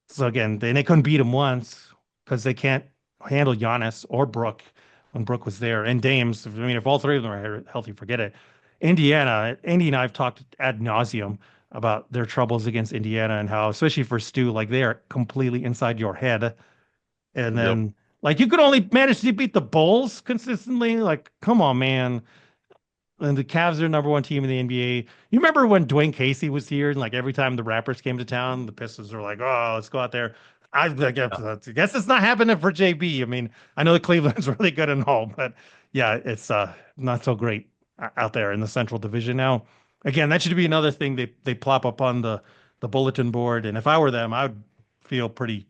So again, they couldn't beat him once because they can't handle Giannis or Brook when Brook was there. And Dames, I mean, if all three of them are healthy, forget it. Indy and I've talked ad nauseum about their troubles against Indiana and how, especially for Stu, like they are completely inside your head. And yep. then, like, you could only manage to beat the Bulls consistently. Like, come on, man. And the Cavs are number one team in the NBA. You remember when Dwayne Casey was here, and like every time the Raptors came to town, the Pistons were like, "Oh, let's go out there." I guess it's not happening for JB. I mean, I know the Cleveland's really good and all, but yeah, it's not so great out there in the Central Division now. Again, that should be another thing they plop up on the bulletin board. And if I were them, I would feel pretty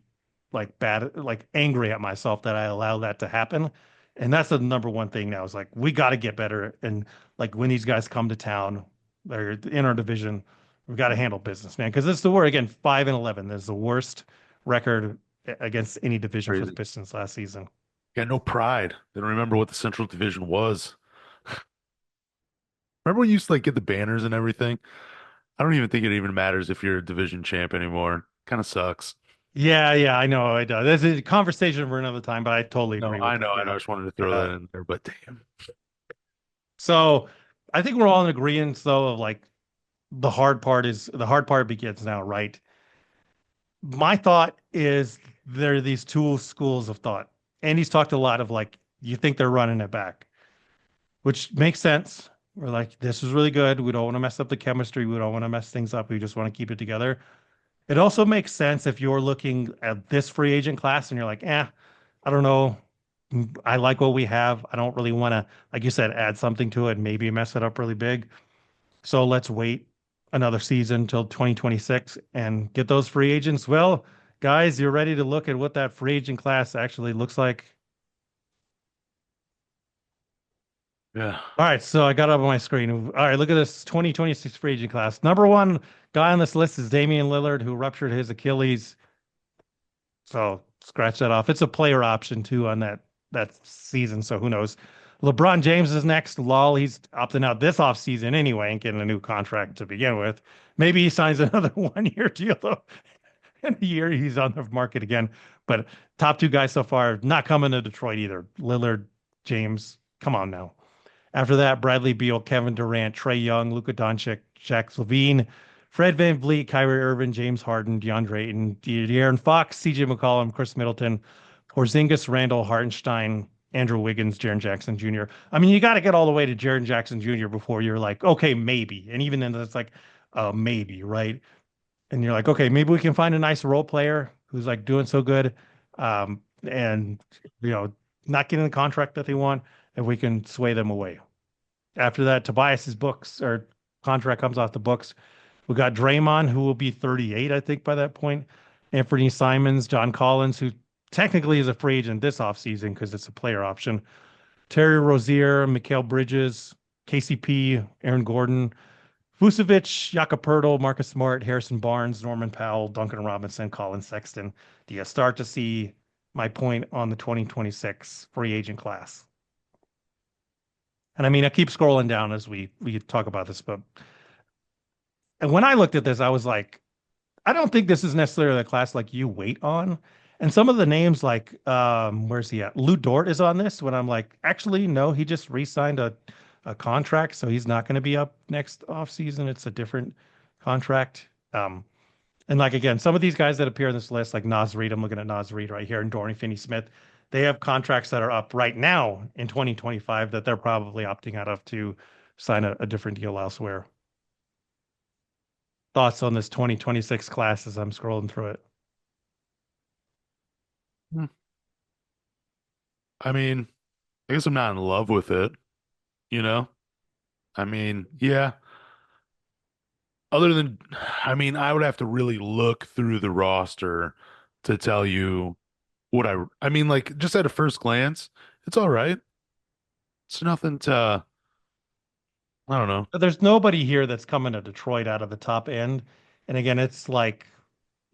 like bad, like angry at myself that I allow that to happen. And that's the number one thing now is like we got to get better. And like when these guys come to town, they're in our division, we've got to handle business, man. Because it's the worst. Again, 5-11. There's the worst record against any division for the Crazy. Pistons last season. Got no pride. They don't remember what the Central Division was. Remember when you used to like get the banners and everything? I don't even think it even matters if you're a division champ anymore. Kind of sucks. Yeah, yeah, I know it does. There's a conversation for another time, but I totally No, agree with I it. know, I know. Yeah, I just wanted to throw yeah. that in there, but damn. So I think we're all in agreement though of like the hard part begins now, right? My thought is there are these two schools of thought. And he's talked a lot of like, you think they're running it back, which makes sense. We're like, this is really good. We don't want to mess up the chemistry. We don't want to mess things up. We just want to keep it together. It also makes sense if you're looking at this free agent class and you're like, I don't know. I like what we have. I don't really want to, like you said, add something to it, maybe mess it up really big. So let's wait another season till 2026 and get those free agents. Well, guys, you're ready to look at what that free agent class actually looks like. Yeah. All right, so I got it up on my screen. All right, look at this 2026 free agent class. Number one guy on this list is Damian Lillard, who ruptured his Achilles. So scratch that off. It's a player option too on that season, so who knows? LeBron James is next. Lol, he's opting out this offseason anyway and getting a new contract to begin with. Maybe he signs another 1 year deal though. In a year he's on the market again. But top two guys so far not coming to Detroit either. Lillard, James, come on now. After that, Bradley Beal, Kevin Durant, Trae Young, Luka Doncic, Jack Levine, Fred VanVleet, Kyrie Irving, James Harden, DeAndre Ayton, De'Aaron Fox, CJ McCollum, Chris Middleton, Porzingis, Randall, Hartenstein, Andrew Wiggins, Jaren Jackson Jr. I mean, you got to get all the way to Jaren Jackson Jr. before you're like, okay, maybe. And even then, it's like, maybe, right? and you're like, okay, maybe we can find a nice role player who's like doing so good, and you know, not getting the contract that they want, and we can sway them away. After that, Tobias's books or contract comes off the books. We got Draymond, who will be 38, I think, by that point. Anthony Simons, John Collins, who technically is a free agent this offseason because it's a player option. Terry Rozier, Mikal Bridges, KCP, Aaron Gordon, Vucevic, Jakob Poeltl, Marcus Smart, Harrison Barnes, Norman Powell, Duncan Robinson, Colin Sexton. Do you start to see my point on the 2026 free agent class? And I mean, I keep scrolling down as we talk about this, but and when I looked at this, I was like, I don't think this is necessarily a class like you wait on. And some of the names like where's he at? Lou Dort is on this when I'm like, actually, no, he just re-signed a contract, so he's not going to be up next offseason. It's a different contract. And like again, some of these guys that appear on this list, like Nas Reed, I'm looking at Nas Reed right here, and Dorian Finney-Smith, they have contracts that are up right now in 2025 that they're probably opting out of to sign a different deal elsewhere. Thoughts on this 2026 class as I'm scrolling through it? Hmm. I mean, I guess I'm not in love with it, you know? I mean, yeah. Other than, I mean, I would have to really look through the roster to tell you what I mean, like just at a first glance, it's all right. It's nothing to, I don't know. There's nobody here that's coming to Detroit out of the top end. And again, it's like,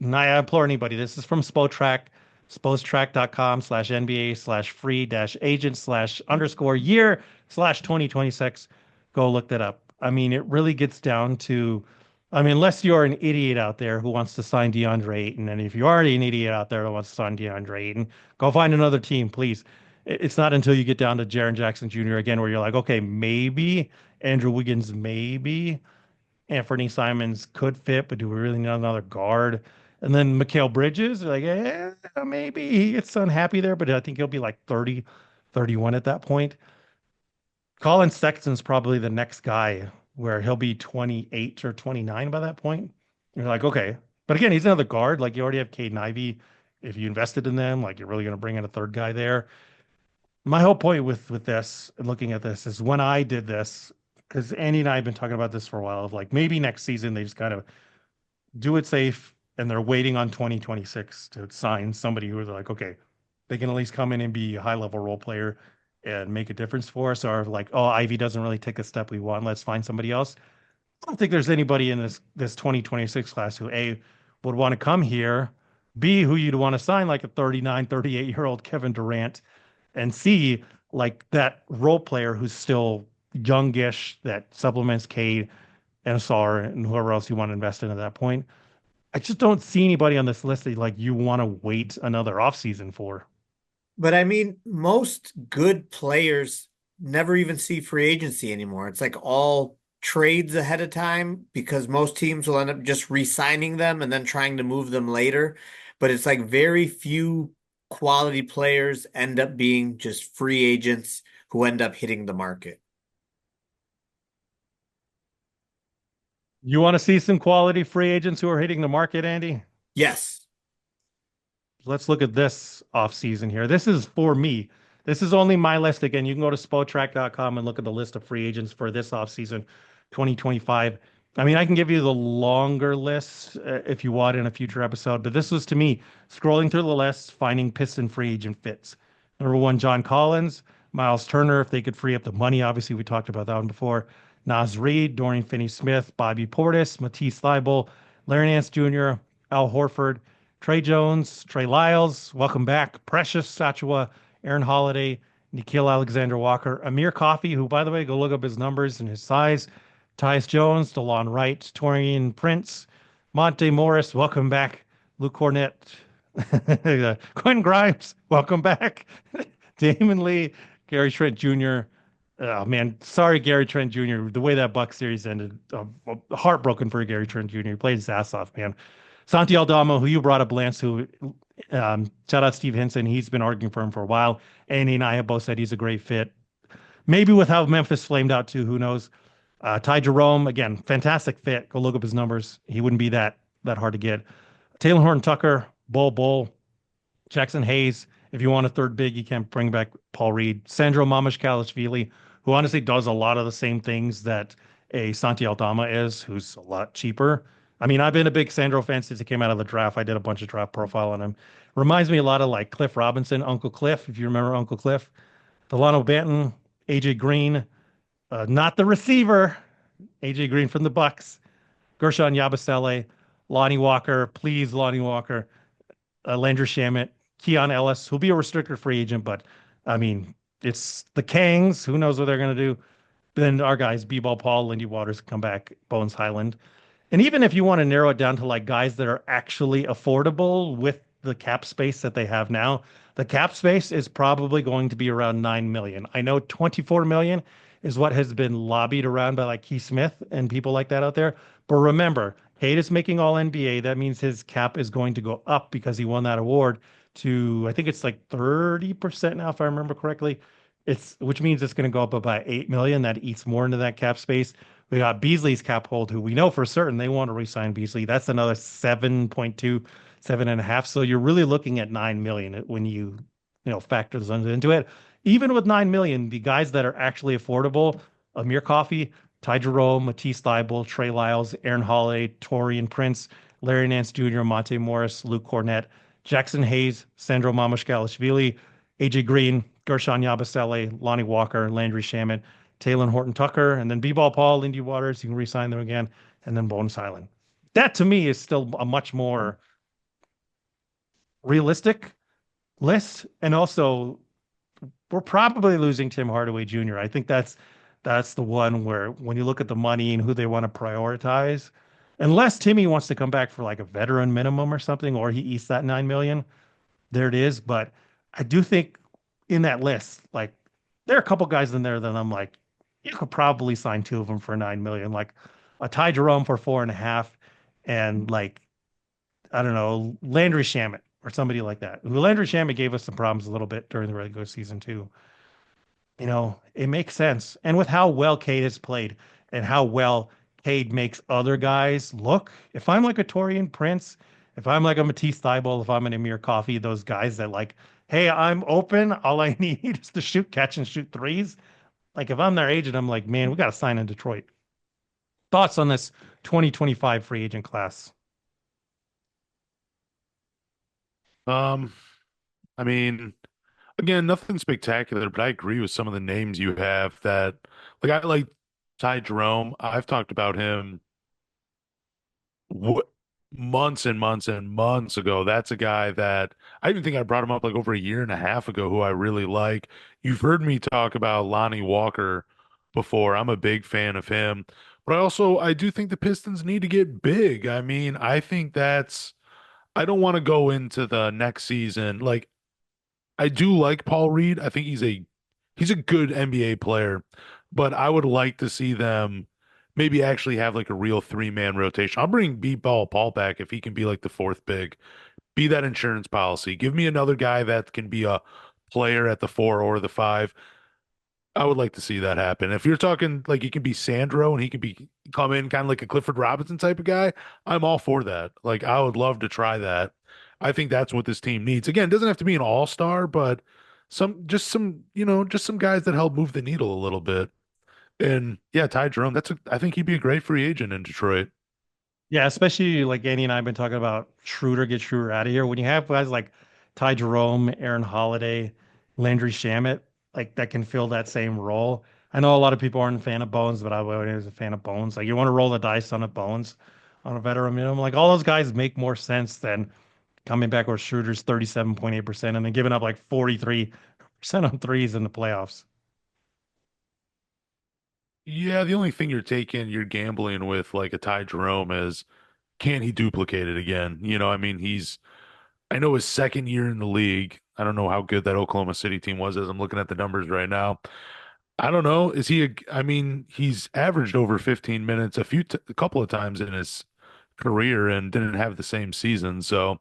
I implore anybody. This is from Spotrac, spotrac.com/NBA/free-agent/_year/2026. Go look that up. I mean, it really gets down to, I mean, unless you're an idiot out there who wants to sign DeAndre Ayton, and if you're already an idiot out there who wants to sign DeAndre Ayton, go find another team, please. It's not until you get down to Jaren Jackson Jr. again where you're like, okay, maybe Andrew Wiggins, maybe. Anthony Simons could fit, but do we really need another guard? And then Mikal Bridges, like, maybe he gets unhappy there, but I think he'll be like 30, 31 at that point. Colin Sexton's probably the next guy where he'll be 28 or 29 by that point. You're like, okay. But again, he's another guard. Like you already have Caden Ivey. If you invested in them, like you're really going to bring in a third guy there. My whole point with this and looking at this is when I did this, because Andy and I have been talking about this for a while, of like maybe next season they just kind of do it safe and they're waiting on 2026 to sign somebody who is like, okay, they can at least come in and be a high level role player and make a difference for us. Or like, oh, Ivy doesn't really take the step we want. Let's find somebody else. I don't think there's anybody in this 2026 class who A would want to come here, B who you'd want to sign like a 39, 38-year-old Kevin Durant, and C like that role player who's still youngish that supplements Cade and Sar and whoever else you want to invest in at that point. I just don't see anybody on this list that like you want to wait another offseason for. But I mean, most good players never even see free agency anymore. It's like all trades ahead of time because most teams will end up just re-signing them and then trying to move them later. But it's like very few quality players end up being just free agents who end up hitting the market. You want to see some quality free agents who are hitting the market, Andy? Yes. Let's look at this offseason here. This is for me. This is only my list. Again, you can go to spotrac.com and look at the list of free agents for this offseason 2025. I mean, I can give you the longer list if you want in a future episode, but this was to me scrolling through the list, finding Piston free agent fits. Number one, John Collins, Miles Turner, if they could free up the money. Obviously, we talked about that one before. Nas Reed, Dorian Finney-Smith, Bobby Portis, Matisse Thybulle, Larry Nance Jr., Al Horford, Trey Jones, Trey Lyles, welcome back. Precious Sachua, Aaron Holiday, Nikhil Alexander Walker, Amir Coffey, who, by the way, go look up his numbers and his size. Tyus Jones, DeLon Wright, Torian Prince, Monte Morris, welcome back. Luke Cornett, Quinn Grimes, welcome back. Damon Lee, Gary Trent Jr. Oh man, sorry, Gary Trent Jr. The way that Buck series ended, heartbroken for Gary Trent Jr. He played his ass off, man. Santi Aldama, who you brought up, Lance, who shout out Steve Henson. He's been arguing for him for a while. Andy and I have both said he's a great fit. Maybe with how Memphis flamed out too, who knows? Ty Jerome, again, fantastic fit. Go look up his numbers. He wouldn't be that that hard to get. Taylor Horton Tucker, Bull, Jackson Hayes. If you want a third big, you can bring back Paul Reed. Sandro Mamashkalishvili, who honestly does a lot of the same things that a Santi Aldama is, who's a lot cheaper. I mean, I've been a big Sandro fan since he came out of the draft. I did a bunch of draft profile on him. Reminds me a lot of like Cliff Robinson, Uncle Cliff, if you remember Uncle Cliff. Delano Banton, AJ Green, not the receiver, AJ Green from the Bucks, Gershon Yabusele, Lonnie Walker, please, Lonnie Walker, Landry Shamet, Keon Ellis, who'll be a restricted free agent, but I mean, it's the Kangs. Who knows what they're going to do? Then our guys, B-Ball Paul, Lindy Waters come back, Bones Highland. And even if you want to narrow it down to like guys that are actually affordable with the cap space that they have now, the cap space is probably going to be around 9 million. I know 24 million is what has been lobbied around by like Keith Smith and people like that out there. But remember, Cade is making all NBA. That means his cap is going to go up because he won that award to, I think it's like 30% now, if I remember correctly. It's which means it's going to go up about 8 million. That eats more into that cap space. We got Beasley's cap hold, who we know for certain they want to re-sign Beasley. That's another 7.2, 7.5. So you're really looking at 9 million when you factor those into it. Even with 9 million, the guys that are actually affordable, Amir Coffey, Ty Jerome, Matisse Thybulle, Trey Lyles, Aaron Holiday, Torian Prince, Larry Nance Jr., Monte Morris, Luke Cornett, Jackson Hayes, Sandro Mamashkalishvili, AJ Green, Gershon Yabusele, Lonnie Walker, Landry Shamet, Taylor Horton Tucker, and then B-Ball Paul, Lindy Waters. You can re-sign them again, and then Bones Highland. That to me is still a much more realistic list. And also, we're probably losing Tim Hardaway Jr. I think that's the one where when you look at the money and who they want to prioritize, unless Timmy wants to come back for like a veteran minimum or something, or he eats that 9 million, there it is. But I do think in that list, like there are a couple guys in there that I'm like, you could probably sign two of them for 9 million, like a Ty Jerome for 4.5, and like I don't know, Landry Shamet or somebody like that. Landry Shamet gave us some problems a little bit during the regular season too. It makes sense. And with how well Cade has played and how well Cade makes other guys look, if I'm like a Torian Prince, if I'm like a Matisse Thybulle, if I'm an Amir Coffey, those guys that like, hey, I'm open. All I need is to shoot, catch, and shoot threes. Like if I'm their agent, I'm like, man, we got to sign in Detroit. Thoughts on this 2025 free agent class? Um, I mean, again, nothing spectacular, but I agree with some of the names you have that, like, I like Ty Jerome. I've talked about him w months and months and months ago. That's a guy that I even think I brought him up like over a year and a half ago, who I really like. You've heard me talk about Lonnie Walker before. I'm a big fan of him, but I do think the Pistons need to get big. I mean, I think I don't want to go into the next season. Like, I do like Paul Reed. I think he's a good NBA player, but I would like to see them maybe actually have like a real three-man rotation. I'll bring B-Ball Paul back if he can be like the fourth big. Be that insurance policy. Give me another guy that can be a player at the four or the five. I would like to see that happen. If you're talking like he can be Sandro and he can be come in kind of like a Clifford Robinson type of guy, I'm all for that. Like I would love to try that. I think that's what this team needs. Again, it doesn't have to be an all-star, but just some guys that help move the needle a little bit. And yeah, Ty Jerome, I think he'd be a great free agent in Detroit. Yeah, especially like Andy and I have been talking about Schroeder, get Schroeder out of here. When you have guys like Ty Jerome, Aaron Holiday, Landry Shamet, like that can fill that same role. I know a lot of people aren't a fan of Bones, but I was a fan of Bones. Like you want to roll the dice on a Bones on a veteran minimum. Like all those guys make more sense than coming back with Schroeder's 37.8% and then giving up like 43% on threes in the playoffs. Yeah, the only thing you're gambling with like a Ty Jerome is can he duplicate it again? I mean, I know his second year in the league. I don't know how good that Oklahoma City team was as I'm looking at the numbers right now. I don't know. I mean, he's averaged over 15 minutes a couple of times in his career and didn't have the same season. So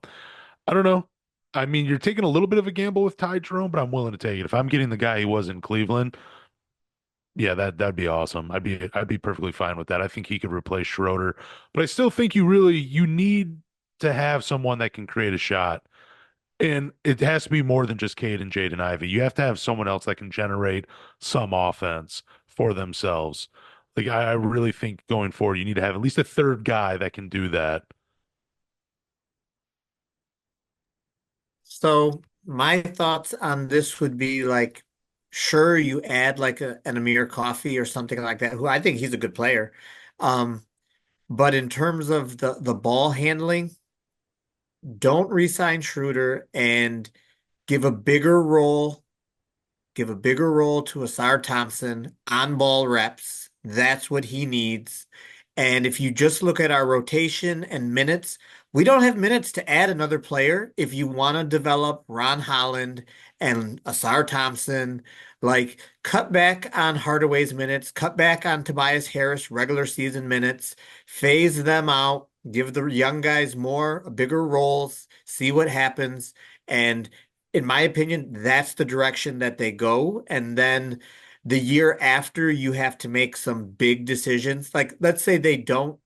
I don't know. I mean, you're taking a little bit of a gamble with Ty Jerome, but I'm willing to take it. If I'm getting the guy he was in Cleveland, Yeah, that'd be awesome. I'd be perfectly fine with that. I think he could replace Schroeder, but I still think you need to have someone that can create a shot. And it has to be more than just Cade and Jaden Ivey. You have to have someone else that can generate some offense for themselves. Like I really think going forward, you need to have at least a third guy that can do that. So my thoughts on this would be like, sure, you add like an Amir Coffee or something like that, who I think he's a good player. Um, but in terms of the ball handling, don't re-sign Schroeder and give a bigger role give a bigger role to Asar Thompson on ball reps. That's what he needs. And if you just look at our rotation and minutes, we don't have minutes to add another player. If you want to develop Ron Holland and Asar Thompson, like cut back on Hardaway's minutes, cut back on Tobias Harris regular season minutes, phase them out, give the young guys bigger roles, see what happens. And in my opinion, that's the direction that they go. And then the year after, you have to make some big decisions. Like, let's say they don't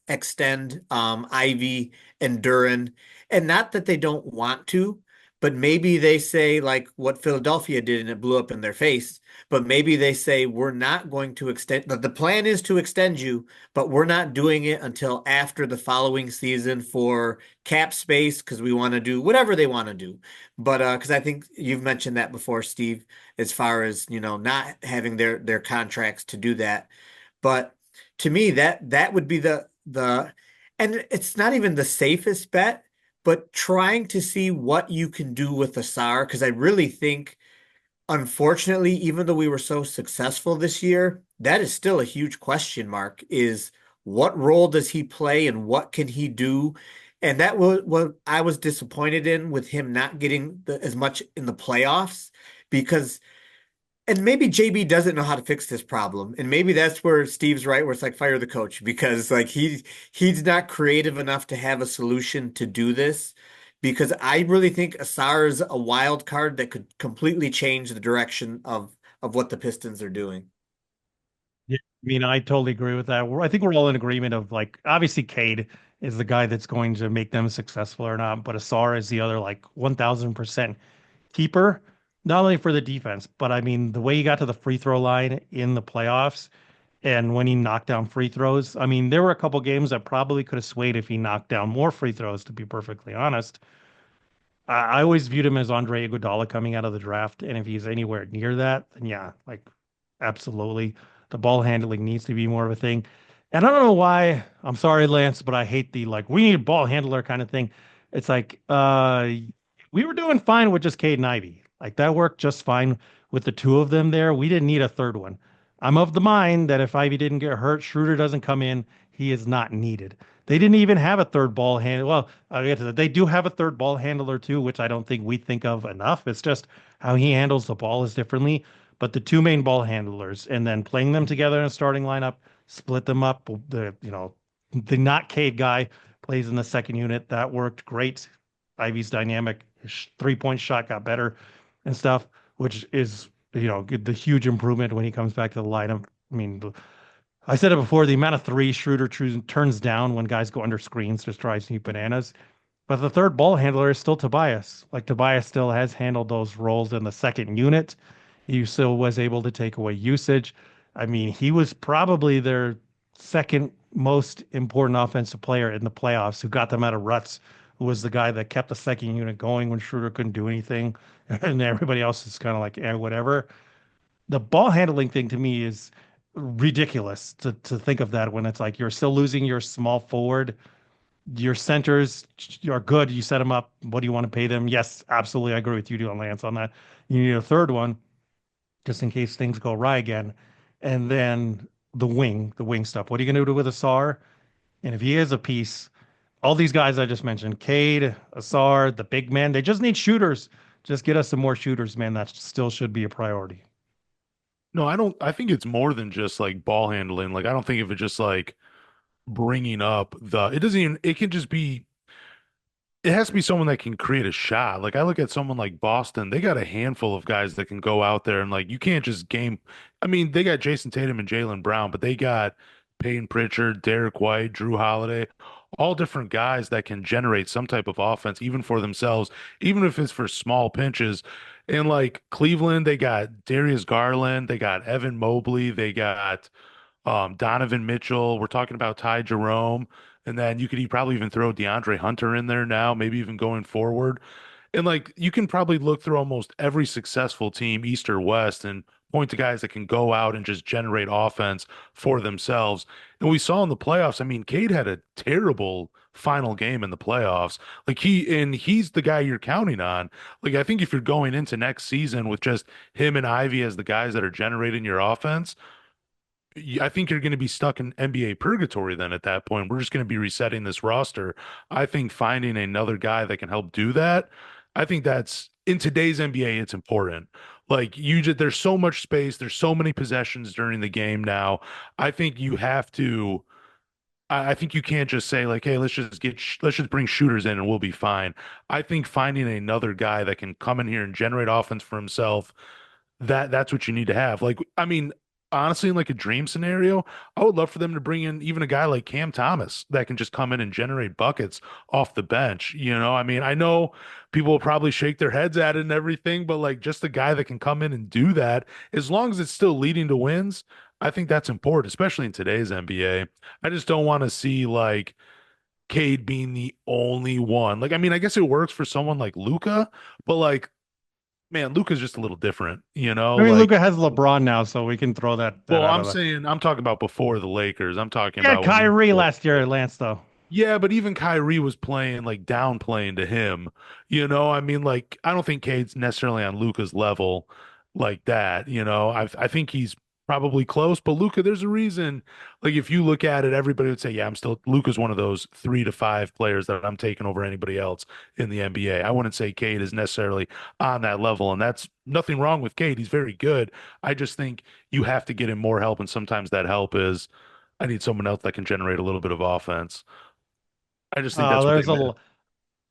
extend Ivy and Duran, and not that they don't want to, but maybe they say like what Philadelphia did and it blew up in their face. But maybe they say we're not going to extend. The plan is to extend you, but we're not doing it until after the following season for cap space because we want to do whatever they want to do. But because I think you've mentioned that before, Steve, as far as not having their contracts to do that. But to me, that would be the and it's not even the safest bet, but trying to see what you can do with the SAR, because I really think, unfortunately, even though we were so successful this year, that is still a huge question mark, is what role does he play and what can he do? And that was what I was disappointed in with him not getting as much in the playoffs because and maybe JB doesn't know how to fix this problem. And maybe that's where Steve's right, where it's like fire the coach because like he's not creative enough to have a solution to do this. Because I really think Asar is a wild card that could completely change the direction of what the Pistons are doing. Yeah, I mean, I totally agree with that. I think we're all in agreement of like, obviously, Cade is the guy that's going to make them successful or not, but Asar is the other like 1000% keeper, not only for the defense, but I mean, the way he got to the free throw line in the playoffs and when he knocked down free throws, I mean, there were a couple games that probably could have swayed if he knocked down more free throws, to be perfectly honest. I always viewed him as Andre Iguodala coming out of the draft, and if he's anywhere near that, then yeah, like absolutely, the ball handling needs to be more of a thing. And I don't know why. I'm sorry, Lance, but I hate the like we need a ball handler kind of thing. It's like we were doing fine with just Cade and Ivy. Like that worked just fine with the two of them there. We didn't need a third one. I'm of the mind that if Ivy didn't get hurt, Schroeder doesn't come in, he is not needed. They didn't even have a third ball handler. Well, I'll get to that. They do have a third ball handler too, which I don't think we think of enough. It's just how he handles the ball is differently. But the two main ball handlers and then playing them together in a starting lineup, split them up. The not Cade guy plays in the second unit. That worked great. Ivy's dynamic 3 point shot got better and stuff, which is the huge improvement when he comes back to the lineup. I mean, I said it before, the amount of three Schroeder turns down when guys go under screens just drives me bananas. But the third ball handler is still Tobias. Like Tobias still has handled those roles in the second unit. He still was able to take away usage. I mean, he was probably their second most important offensive player in the playoffs who got them out of ruts, who was the guy that kept the second unit going when Schroeder couldn't do anything. And everybody else is kind of like, whatever. The ball handling thing to me is ridiculous to think of that when it's like you're still losing your small forward. Your centers are good. You set them up. What do you want to pay them? Yes, absolutely. I agree with you, Lance, on that. You need a third one just in case things go awry again. And then the wing stuff. What are you going to do with Asar? And if he is a piece, all these guys I just mentioned, Cade, Asar, the big men, they just need shooters. Just get us some more shooters, man. That still should be a priority. No, I don't. I think it's more than just like ball handling. Like I don't think of it just like bringing up it doesn't even, it can just be it has to be someone that can create a shot. Like I look at someone like Boston, they got a handful of guys that can go out there and like you can't just game. I mean, they got Jason Tatum and Jaylen Brown, but they got Peyton Pritchard, Derek White, Drew Holiday, all different guys that can generate some type of offense, even for themselves, even if it's for small pinches. And like Cleveland, they got Darius Garland, they got Evan Mobley, they got Donovan Mitchell. We're talking about Ty Jerome. And then you could probably even throw DeAndre Hunter in there now, maybe even going forward. And like you can probably look through almost every successful team, East or West, and point to guys that can go out and just generate offense for themselves. And we saw in the playoffs, I mean, Cade had a terrible final game in the playoffs. Like he's the guy you're counting on. Like I think if you're going into next season with just him and Ivy as the guys that are generating your offense, I think you're going to be stuck in NBA purgatory then at that point. We're just going to be resetting this roster. I think finding another guy that can help do that, I think that's in today's NBA, it's important. Like there's so much space, there's so many possessions during the game now. I think you have to. I think you can't just say like, "Hey, let's just bring shooters in and we'll be fine." I think finding another guy that can come in here and generate offense for himself, that's what you need to have. Like, I mean, honestly, in like a dream scenario, I would love for them to bring in even a guy like Cam Thomas that can just come in and generate buckets off the bench. I mean, I know people will probably shake their heads at it and everything, but like just a guy that can come in and do that, as long as it's still leading to wins, I think that's important, especially in today's NBA. I just don't want to see like Cade being the only one. Like, I mean, I guess it works for someone like Luca, but like man, Luca's just a little different, I mean, like Luca has LeBron now, so we can throw that well, out of the. I'm talking about before the Lakers. I'm talking Yeah, about when he was Kyrie still. last year at Lance though. Yeah, but even Kyrie was playing like downplaying to him. I mean, like I don't think Cade's necessarily on Luca's level like that. I think he's probably close, but Luca, there's a reason. Like if you look at it, everybody would say, yeah, I'm still Luca's one of those 3 to 5 players that I'm taking over anybody else in the NBA. I wouldn't say Cade is necessarily on that level, and that's nothing wrong with Cade. He's very good. I just think you have to get him more help, and sometimes that help is I need someone else that can generate a little bit of offense. I just think that's what they There's a meant.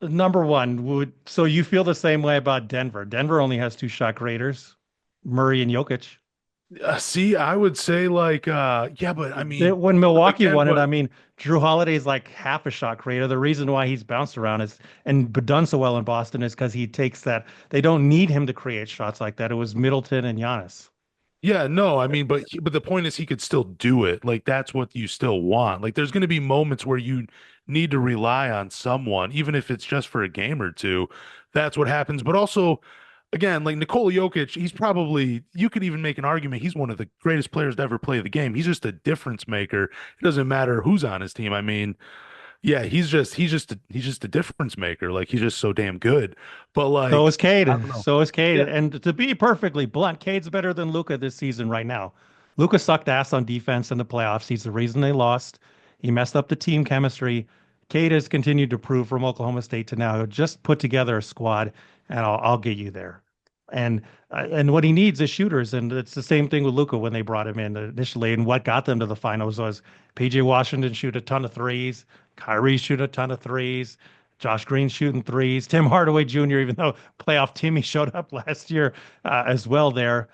number one. So you feel the same way about Denver? Denver only has two shot creators, Murray and Jokic. See, I would say like, yeah, but I mean, When Milwaukee again, won it, but I mean, Drew Holiday's like half a shot creator. The reason why he's bounced around is and but done so well in Boston is because he takes that. They don't need him to create shots like that. It was Middleton and Giannis. yeah, no, I mean, but the point is he could still do it. Like that's what you still want. Like there's going to be moments where you need to rely on someone, even if it's just for a game or two. That's what happens. But also, again, like Nikola Jokic, he's probably you could even make an argument he's one of the greatest players to ever play the game. He's just a difference maker. It doesn't matter who's on his team. I mean, yeah, he's just a difference maker. Like he's just so damn good. But So like is Cade. I don't know. So is Cade. Yeah, And to be perfectly blunt, Cade's better than Luca this season right now. Luca sucked ass on defense in the playoffs. He's the reason they lost. He messed up the team chemistry. Cade has continued to prove from Oklahoma State to now just put together a squad, and I'll get you there. And what he needs is shooters, and it's the same thing with Luca when they brought him in initially. And what got them to the finals was PJ Washington shoot a ton of threes, Kyrie shoot a ton of threes, Josh Green shooting threes, Tim Hardaway Jr. Even though playoff Timmy showed up last year as well there,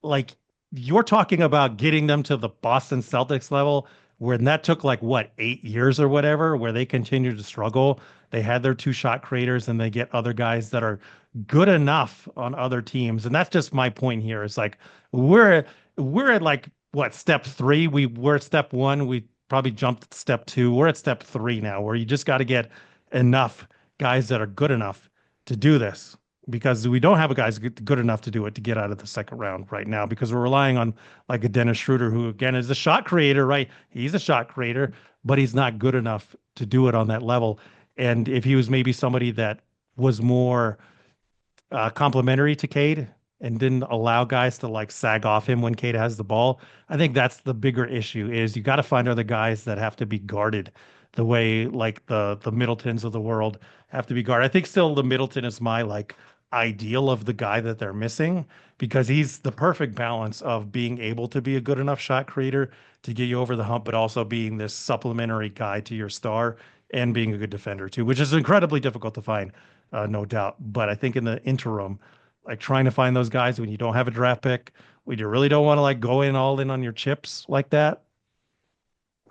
like you're talking about getting them to the Boston Celtics level, where that took like what 8 years or whatever, where they continued to struggle. They had their two shot creators, and they get other guys that are good enough on other teams. And that's just my point here. It's like we're we're at like what step three? We're at step one. We probably jumped step two. We're at step three now, where you just got to get enough guys that are good enough to do this because we don't have a guys good enough to do it to get out of the second round right now because we're relying on like a Dennis Schroeder who again is a shot creator, right? He's a shot creator, but he's not good enough to do it on that level. And if he was maybe somebody that was more complimentary to Cade and didn't allow guys to like sag off him when Cade has the ball. I think that's the bigger issue is you got to find other guys that have to be guarded the way like the Middletons of the world have to be guarded. I think still the Middleton is my like ideal of the guy that they're missing because he's the perfect balance of being able to be a good enough shot creator to get you over the hump, but also being this supplementary guy to your star and being a good defender too, which is incredibly difficult to find, no doubt. But I think in the interim, like trying to find those guys when you don't have a draft pick, when you really don't want to like go in all in on your chips like that.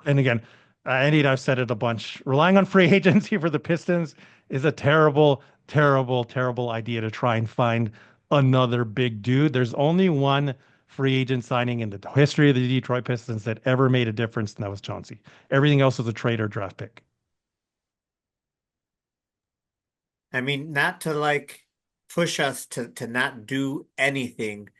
And again, Andy and I've said it a bunch. Relying on free agency for the Pistons is a terrible, terrible, terrible idea to try and find another big dude. There's only one free agent signing in the history of the Detroit Pistons that ever made a difference, and that was Chauncey. Everything else was a trade or draft pick. I mean, not to like push us to not do anything,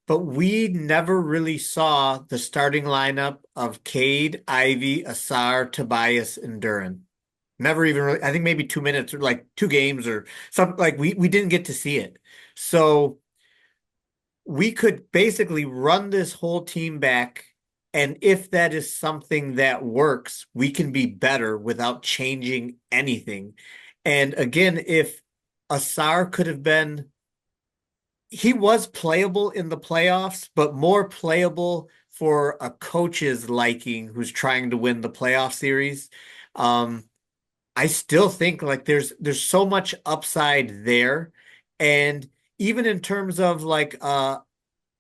but we never really saw the starting lineup of Cade, Ivy, Asar, Tobias, and Duran. Never even really, I think maybe 2 minutes or like 2 games or something like we didn't get to see it. So we could basically run this whole team back. And if that is something that works, we can be better without changing anything. And again, if Asar could have been, he was playable in the playoffs, but more playable for a coach's liking who's trying to win the playoff series. Um, I still think like there's so much upside there. And even in terms of like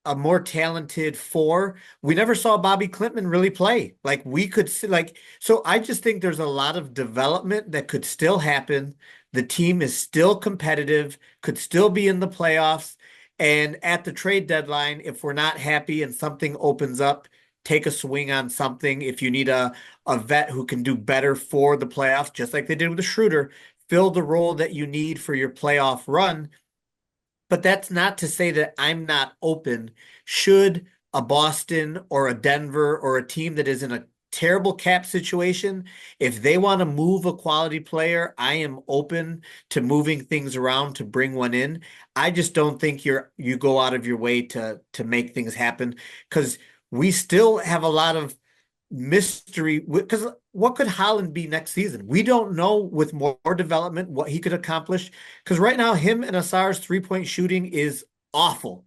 a more talented four. We never saw Bobby Clintman really play. Like we could see, like, so I just think there's a lot of development that could still happen. The team is still competitive, could still be in the playoffs. And at the trade deadline, if we're not happy and something opens up, take a swing on something. If you need a vet who can do better for the playoffs, just like they did with the Schroeder, fill the role that you need for your playoff run. But that's not to say that I'm not open. Should a Boston or a Denver or a team that is in a terrible cap situation, if they want to move a quality player, I am open to moving things around to bring one in. I just don't think you go out of your way to make things happen because we still have a lot of mystery because what could Holland be next season? We don't know with more development what he could accomplish because right now him and Asar's 3-point shooting is awful.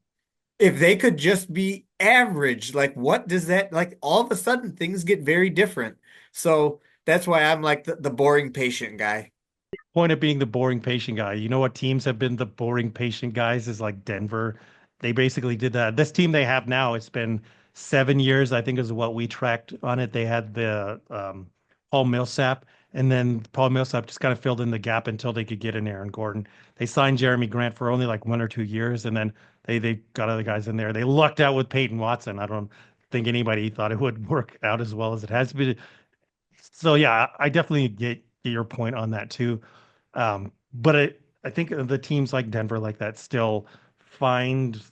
If they could just be average, like what does that like all of a sudden things get very different. So that's why I'm like the boring patient guy. Point of being the boring patient guy. You know what teams have been the boring patient guys is like Denver. They basically did that. This team they have now, it's been 7 years, I think is what we tracked on it. They had the Paul Millsap, and then Paul Millsap just kind of filled in the gap until they could get in Aaron Gordon. They signed Jeremy Grant for only like 1 or 2 years, and then they got other guys in there. They lucked out with Peyton Watson. I don't think anybody thought it would work out as well as it has been. So yeah, I definitely get your point on that too. But I think the teams like Denver like that still find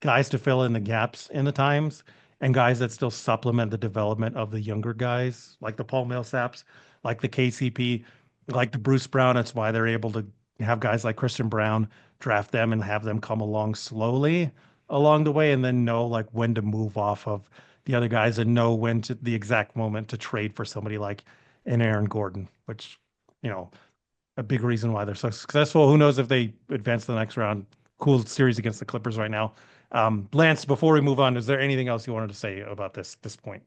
guys to fill in the gaps in the times and guys that still supplement the development of the younger guys, like the Paul Millsaps, like the KCP, like the Bruce Brown. That's why they're able to have guys like Christian Brown draft them and have them come along slowly along the way and then know like when to move off of the other guys and know when to the exact moment to trade for somebody like an Aaron Gordon, which, you know, a big reason why they're so successful. Who knows if they advance to the next round? Cool series against the Clippers right now. Lance, before we move on, is there anything else you wanted to say about this point?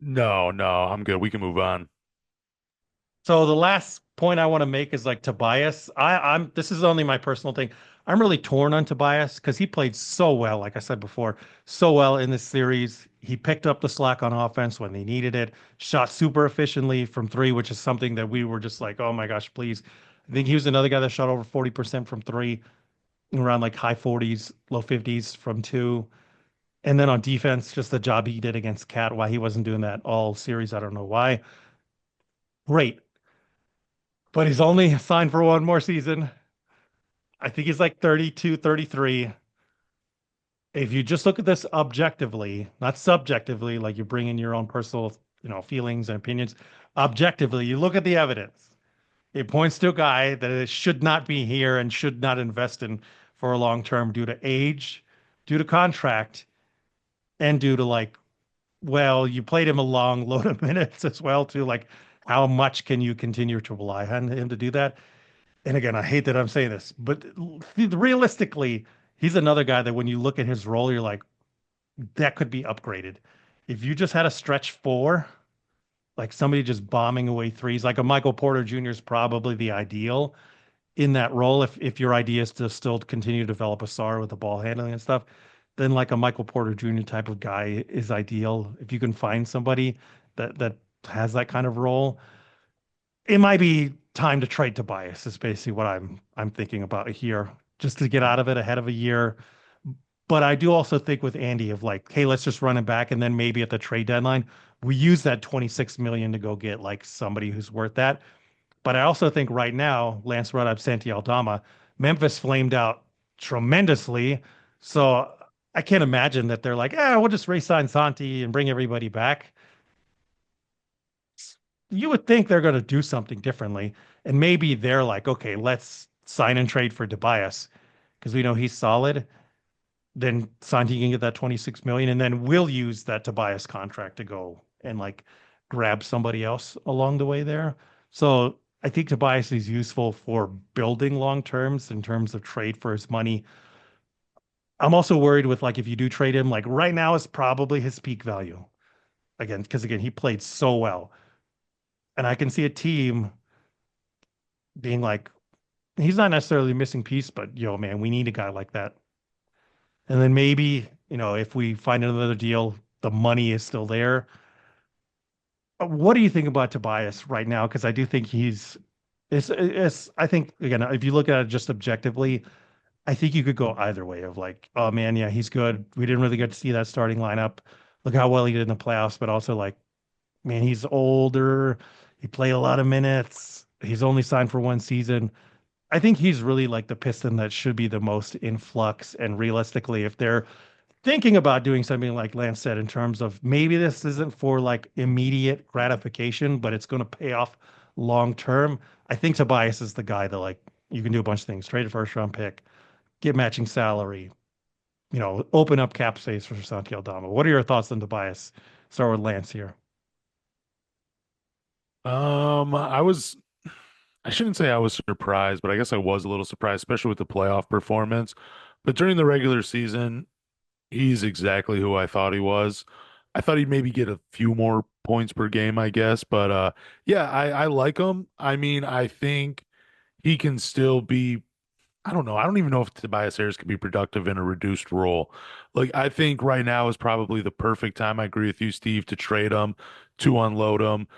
No, no, I'm good. We can move on. So the last point I want to make is like Tobias. I'm this is only my personal thing. I'm really torn on Tobias because he played so well, like I said before, so well in this series. He picked up the slack on offense when they needed it, shot super efficiently from three, which is something that we were just like, oh my gosh, please. I think he was another guy that shot over 40% from three, around like high 40s, low 50s from two. And then on defense, just the job he did against Cat, why he wasn't doing that all series, I don't know why. Great. But he's only signed for one more season. I think he's like 32, 33. If you just look at this objectively, not subjectively, like you bring in your own personal, feelings and opinions, objectively, you look at the evidence. It points to a guy that it should not be here and should not invest in for a long term due to age, due to contract, and due to like, well, you played him a long load of minutes as well, too. Like, how much can you continue to rely on him to do that? And again, I hate that I'm saying this, but realistically, he's another guy that when you look at his role, you're like, that could be upgraded. If you just had a stretch four, like somebody just bombing away threes. Like a Michael Porter Jr. is probably the ideal in that role. If your idea is to still continue to develop a star with the ball handling and stuff, then like a Michael Porter Jr. type of guy is ideal. If you can find somebody that has that kind of role, it might be time to trade Tobias. Is basically what I'm thinking about here, just to get out of it ahead of a year. But I do also think with Andy of like, hey, let's just run it back, and then maybe at the trade deadline, we use that 26 million to go get like somebody who's worth that. But I also think right now, Lance brought up Santi Aldama. Memphis flamed out tremendously. So I can't imagine that they're like, we'll just re-sign Santi and bring everybody back. You would think they're going to do something differently. And maybe they're like, okay, let's sign and trade for Tobias because we know he's solid. Then Santi can get that 26 million, and then we'll use that Tobias contract to go and like grab somebody else along the way there. So I think Tobias is useful for building long terms in terms of trade for his money. I'm also worried with like if you do trade him, like right now is probably his peak value. Again, because again, he played so well. And I can see a team being like, he's not necessarily a missing piece, but yo, man, we need a guy like that. And then maybe, if we find another deal, the money is still there. What do you think about Tobias right now? Because I do think I think, again, if you look at it just objectively, I think you could go either way of like, oh man, yeah, he's good. We didn't really get to see that starting lineup. Look how well he did in the playoffs, but also like, man, he's older. He played a lot of minutes. He's only signed for one season. I think he's really like the piston that should be the most in flux. And realistically, if they're thinking about doing something like Lance said, in terms of maybe this isn't for like immediate gratification, but it's going to pay off long term, I think Tobias is the guy that like you can do a bunch of things, trade a first round pick, get matching salary, open up cap space for Santi Aldama. What are your thoughts on Tobias? Start with Lance here. I was I shouldn't say I was surprised, but I guess I was a little surprised, especially with the playoff performance. But during the regular season, he's exactly who I thought he was. I thought he'd maybe get a few more points per game, I guess. But yeah, I like him. I mean, I think he can still be, I don't know. I don't even know if Tobias Harris could be productive in a reduced role. Like, I think right now is probably the perfect time. I agree with you, Steve, to trade him, to unload him,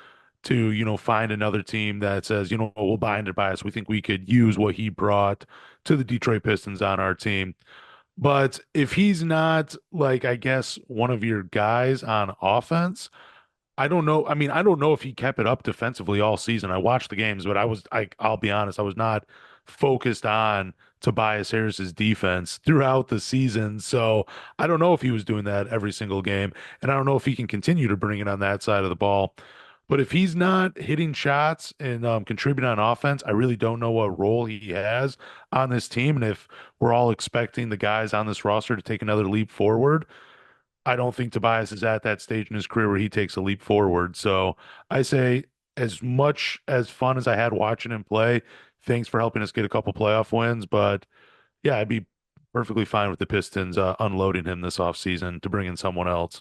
to, find another team that says, we'll buy into Tobias. We think we could use what he brought to the Detroit Pistons on our team. But if he's not like, I guess, one of your guys on offense, I don't know. I mean, I don't know if he kept it up defensively all season. I watched the games, but I'll be honest, I was not focused on Tobias Harris's defense throughout the season. So I don't know if he was doing that every single game, and I don't know if he can continue to bring it on that side of the ball. But if he's not hitting shots and contributing on offense, I really don't know what role he has on this team. And if we're all expecting the guys on this roster to take another leap forward, I don't think Tobias is at that stage in his career where he takes a leap forward. So I say, as much as fun as I had watching him play, thanks for helping us get a couple playoff wins. But yeah, I'd be perfectly fine with the Pistons unloading him this offseason to bring in someone else.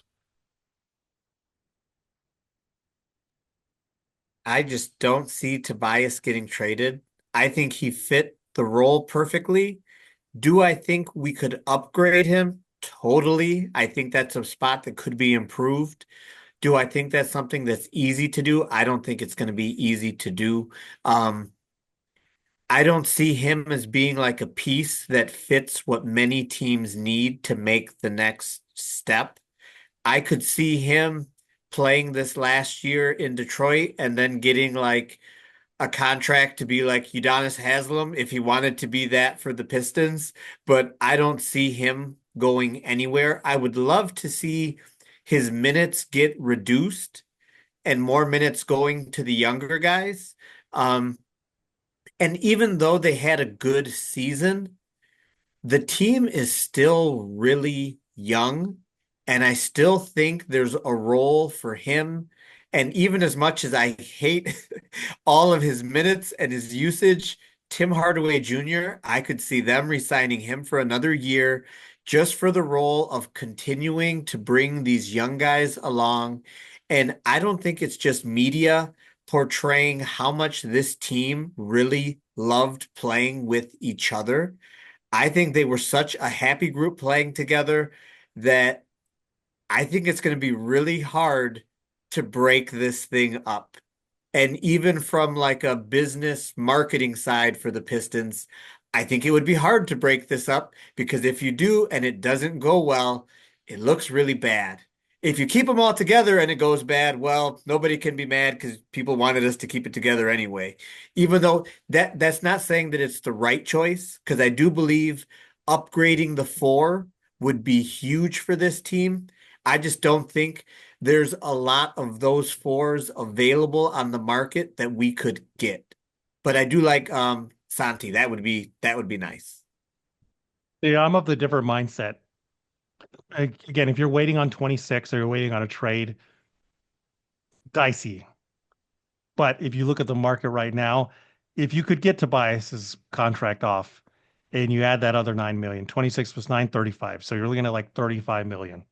I just don't see Tobias getting traded. I think he fit the role perfectly. Do I think we could upgrade him? Totally. I think that's a spot that could be improved. Do I think that's something that's easy to do? I don't think it's going to be easy to do. Um, I don't see him as being like a piece that fits what many teams need to make the next step. I could see him playing this last year in Detroit and then getting like a contract to be like Udonis Haslem if he wanted to be that for the Pistons, but I don't see him going anywhere. I would love to see his minutes get reduced and more minutes going to the younger guys. And even though they had a good season, the team is still really young, and I still think there's a role for him. And even as much as I hate all of his minutes and his usage, Tim Hardaway Jr., I could see them re-signing him for another year just for the role of continuing to bring these young guys along And I don't think it's just media portraying how much this team really loved playing with each other. I think they were such a happy group playing together that I think it's going to be really hard to break this thing up. And even from like a business marketing side for the Pistons, I think it would be hard to break this up because if you do and it doesn't go well, it looks really bad. If you keep them all together and it goes bad, well, nobody can be mad because people wanted us to keep it together anyway. Even though that's not saying that it's the right choice, because I do believe upgrading the four would be huge for this team. I just don't think there's a lot of those fours available on the market that we could get. But I do like Santi. That would be nice. Yeah, I'm of the different mindset. Again, if you're waiting on 26 or you're waiting on a trade, dicey. But if you look at the market right now, if you could get Tobias's contract off and you add that other 9 million, 26 plus 9, 35. So you're looking at like 35 million.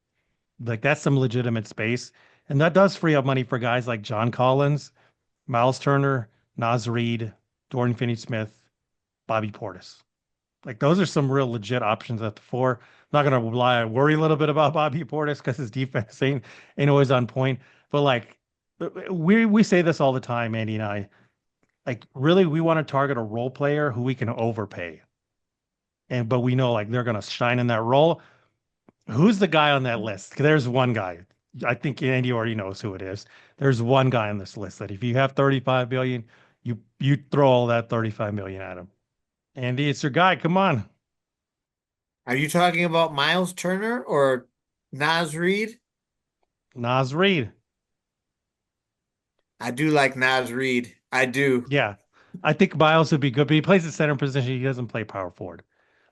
Like that's some legitimate space. And that does free up money for guys like John Collins, Miles Turner, Naz Reid, Dorian Finney-Smith, Bobby Portis. Like those are some real legit options at the four. I'm not gonna lie, I worry a little bit about Bobby Portis because his defense ain't always on point. But like we say this all the time, Andy and I. Like really, we want to target a role player who we can overpay. And but we know like they're gonna shine in that role. Who's the guy on that list? There's one guy. I think Andy already knows who it is. There's one guy on this list that if you have 35 billion, you throw all that 35 million at him. Andy, it's your guy. Come on. Are you talking about Miles Turner or Naz Reid? Naz Reid. I do like Naz Reid. I do. Yeah. I think Miles would be good, but he plays the center position. He doesn't play power forward.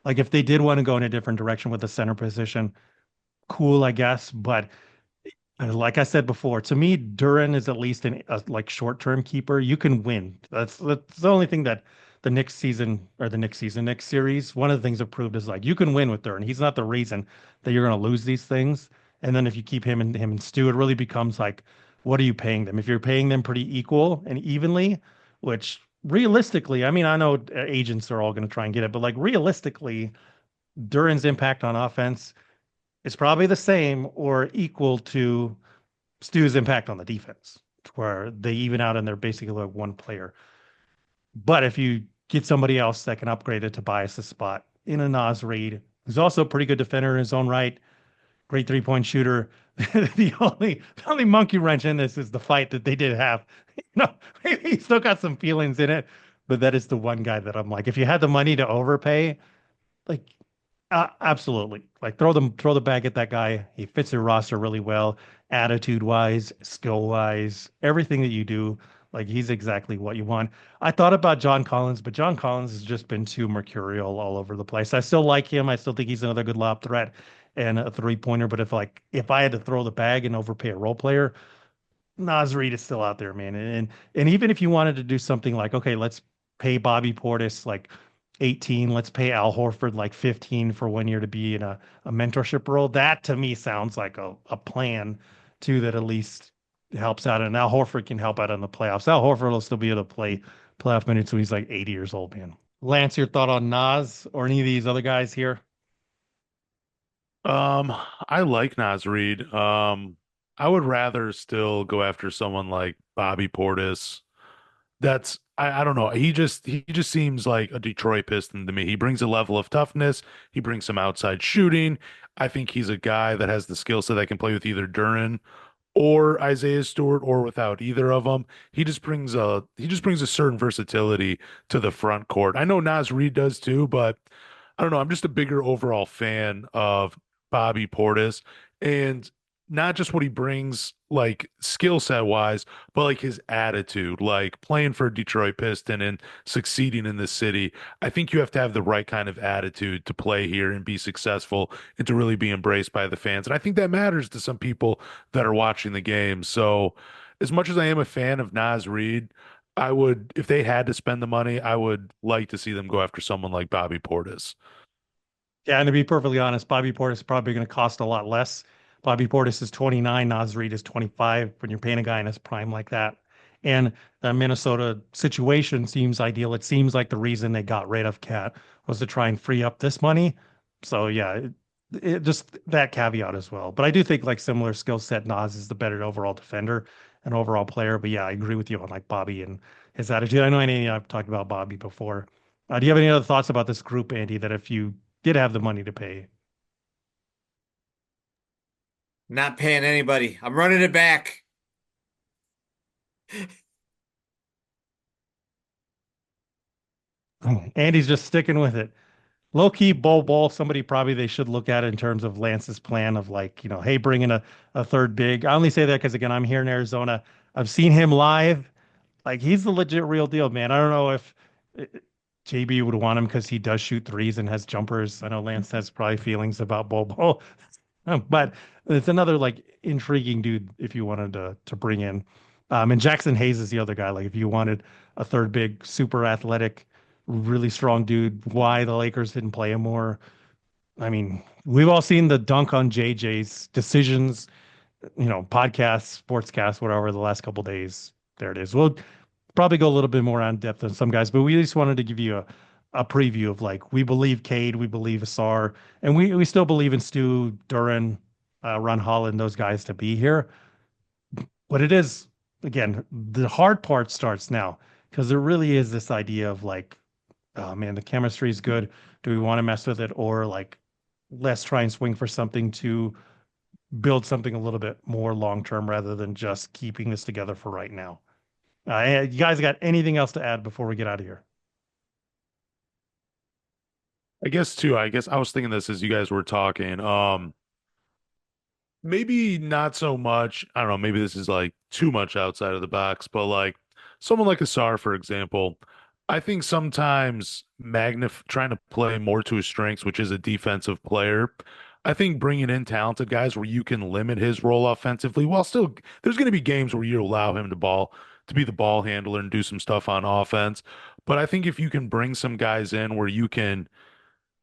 Like if they did want to go in a different direction with the center position, cool, I guess. But like I said before, to me, Duran is at least a like short-term keeper. You can win. That's the only thing that the next series, one of the things it proved is like you can win with Duran. He's not the reason that you're going to lose these things. And then if you keep him and Stu, it really becomes like, what are you paying them? If you're paying them pretty equal and evenly, which realistically, I mean, I know agents are all going to try and get it, but like realistically, Duran's impact on offense is probably the same or equal to Stu's impact on the defense, where they even out and they're basically like one player. But if you get somebody else that can upgrade it to Tobias' spot in a Nas Reed, who's also a pretty good defender in his own right, great 3-point shooter. The only monkey wrench in this is the fight that they did have. You know, he still got some feelings in it, but that is the one guy that I'm like, if you had the money to overpay, like absolutely. Like throw the bag at that guy. He fits your roster really well, attitude wise, skill wise, everything that you do. Like he's exactly what you want. I thought about John Collins, but John Collins has just been too mercurial all over the place. I still like him. I still think he's another good lob threat and a 3-pointer. But if I had to throw the bag and overpay a role player, Nas Reed is still out there, man. And even if you wanted to do something like, okay, let's pay Bobby Portis like 18, let's pay Al Horford like 15 for 1 year to be in a mentorship role. That to me sounds like a plan too that at least helps out. And Al Horford can help out in the playoffs. Al Horford will still be able to play playoff minutes when he's like 80 years old, man. Lance, your thought on Nas or any of these other guys here? Um, I like Nas Reed. I would rather still go after someone like Bobby Portis. I don't know. He just seems like a Detroit Piston to me. He brings a level of toughness. He brings some outside shooting. I think he's a guy that has the skill set that can play with either Duran or Isaiah Stewart or without either of them. He just brings a certain versatility to the front court. I know Nas Reed does too, but I don't know. I'm just a bigger overall fan of Bobby Portis and not just what he brings like skill set wise, but like his attitude, like playing for a Detroit Piston and succeeding in this city. I think you have to have the right kind of attitude to play here and be successful and to really be embraced by the fans. And I think that matters to some people that are watching the game. So as much as I am a fan of Nas Reed, I would, if they had to spend the money, I would like to see them go after someone like Bobby Portis. Yeah, and to be perfectly honest, Bobby Portis is probably going to cost a lot less. Bobby Portis is 29, Naz Reid is 25. When you're paying a guy in his prime like that, and the Minnesota situation seems ideal. It seems like the reason they got rid of Cat was to try and free up this money. So yeah, it just that caveat as well. But I do think like similar skill set, Nas is the better overall defender and overall player. But yeah, I agree with you on like Bobby and his attitude. I know Andy, I've talked about Bobby before. Do you have any other thoughts about this group, Andy, that if you did have the money to pay? Not paying anybody. I'm running it back. Andy's just sticking with it. Low key ball. Somebody probably they should look at it in terms of Lance's plan of like, hey, bring in a third big. I only say that because again, I'm here in Arizona. I've seen him live. Like he's the legit real deal, man. I don't know if JB would want him because he does shoot threes and has jumpers. I know Lance has probably feelings about Bobo, but it's another like intriguing dude if you wanted to bring in. And Jackson Hayes is the other guy. Like if you wanted a third big, super athletic, really strong dude, why the Lakers didn't play him more? I mean, we've all seen the dunk on JJ's decisions, podcasts, sportscasts, whatever, the last couple days. There it is. We'll probably go a little bit more on depth than some guys, but we just wanted to give you a preview of like we believe Cade, we believe Asar, and we still believe in Stu, Duran, Ron Holland, those guys to be here. But it is again, the hard part starts now because there really is this idea of like, oh man, the chemistry is good. Do we want to mess with it, or like let's try and swing for something to build something a little bit more long term rather than just keeping this together for right now? You guys got anything else to add before we get out of here? I guess too. I guess I was thinking this as you guys were talking. Maybe not so much. I don't know. Maybe this is like too much outside of the box, but like someone like Asar, for example, I think sometimes magnif trying to play more to his strengths, which is a defensive player. I think bringing in talented guys where you can limit his role offensively, while still there's going to be games where you allow him to be the ball handler and do some stuff on offense. But I think if you can bring some guys in where you can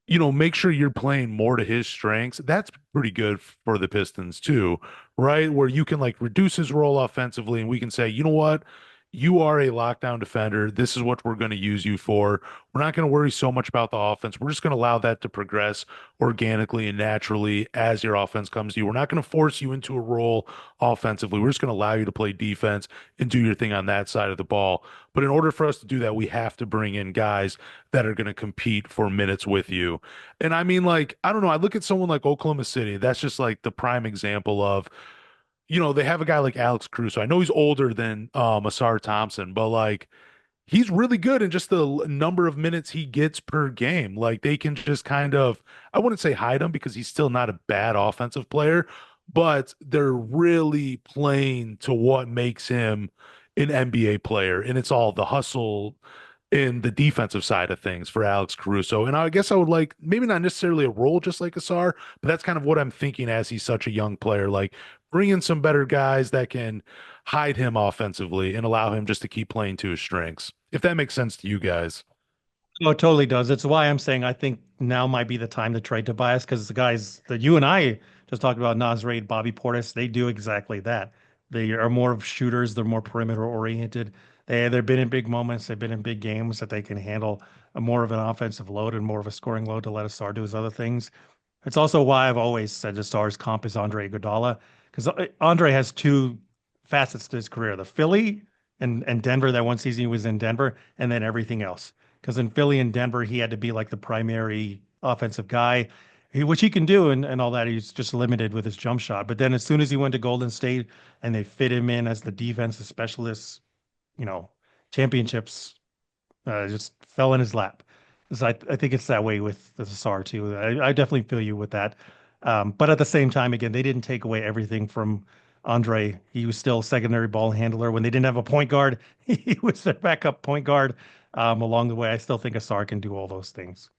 make sure you're playing more to his strengths. That's pretty good for the Pistons too, right? Where you can like reduce his role offensively and we can say, you know what? You are a lockdown defender. This is what we're going to use you for. We're not going to worry so much about the offense. We're just going to allow that to progress organically and naturally as your offense comes to you. We're not going to force you into a role offensively. We're just going to allow you to play defense and do your thing on that side of the ball. But in order for us to do that, we have to bring in guys that are going to compete for minutes with you. And I mean, like, I don't know. I look at someone like Oklahoma City. That's just like the prime example of, they have a guy like Alex Caruso. I know he's older than Asar Thompson, but like he's really good in just the number of minutes he gets per game. Like they can just kind of, I wouldn't say hide him because he's still not a bad offensive player, but they're really playing to what makes him an NBA player. And it's all the hustle in the defensive side of things for Alex Caruso. And I guess I would like maybe not necessarily a role just like Asar, but that's kind of what I'm thinking as he's such a young player. Like bring in some better guys that can hide him offensively and allow him just to keep playing to his strengths. If that makes sense to you guys. Oh, it totally does. It's why I'm saying I think now might be the time to trade Tobias because the guys that you and I just talked about, Nas Reid, Bobby Portis, they do exactly that. They are more of shooters. They're more perimeter oriented. They've been in big moments. They've been in big games that they can handle a more of an offensive load and more of a scoring load to let Asar do his other things. It's also why I've always said the Stars comp is Andre Iguodala because Andre has two facets to his career: the Philly and Denver. That one season he was in Denver, and then everything else. Because in Philly and Denver, he had to be like the primary offensive guy, which he can do and all that. He's just limited with his jump shot. But then as soon as he went to Golden State and they fit him in as the defensive specialist, you know, championships just fell in his lap. So I think it's that way with the Sassar too. I definitely feel you with that. But at the same time, again, they didn't take away everything from Andre. He was still secondary ball handler. When they didn't have a point guard, he was their backup point guard. Along the way, I still think Asar can do all those things.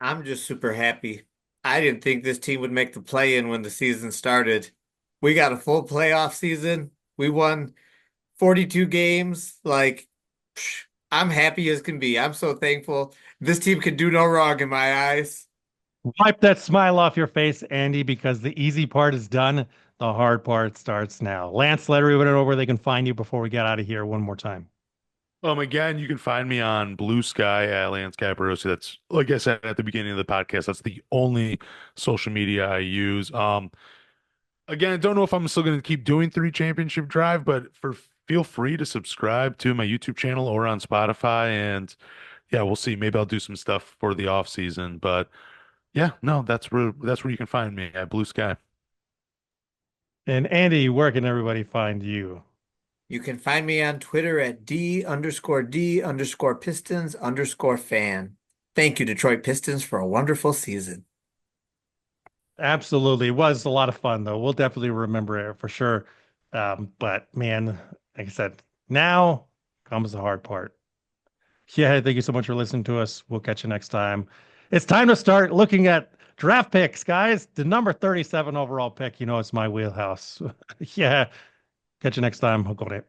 I'm just super happy. I didn't think this team would make the play-in when the season started. We got a full playoff season. We won 42 games. Like, I'm happy as can be. I'm so thankful. This team can do no wrong in my eyes. Wipe that smile off your face, Andy, because the easy part is done. The hard part starts now. Lance, let everyone know where they can find you before we get out of here one more time. Again, you can find me on Bluesky at Lance Caporossi. That's like I said at the beginning of the podcast. That's the only social media I use. Again, I don't know if I'm still going to keep doing Three Championship Drive, but feel free to subscribe to my YouTube channel or on Spotify. And yeah, we'll see. Maybe I'll do some stuff for the off season. But yeah, no, that's where you can find me at Blue Sky. And Andy, where can everybody find you? You can find me on Twitter at D_D_Pistons_fan. Thank you, Detroit Pistons, for a wonderful season. Absolutely. It was a lot of fun, though. We'll definitely remember it for sure. But man, like I said, now comes the hard part. Yeah, thank you so much for listening to us. We'll catch you next time. It's time to start looking at draft picks, guys. The number 37 overall pick, it's my wheelhouse. Yeah, catch you next time. I'll go to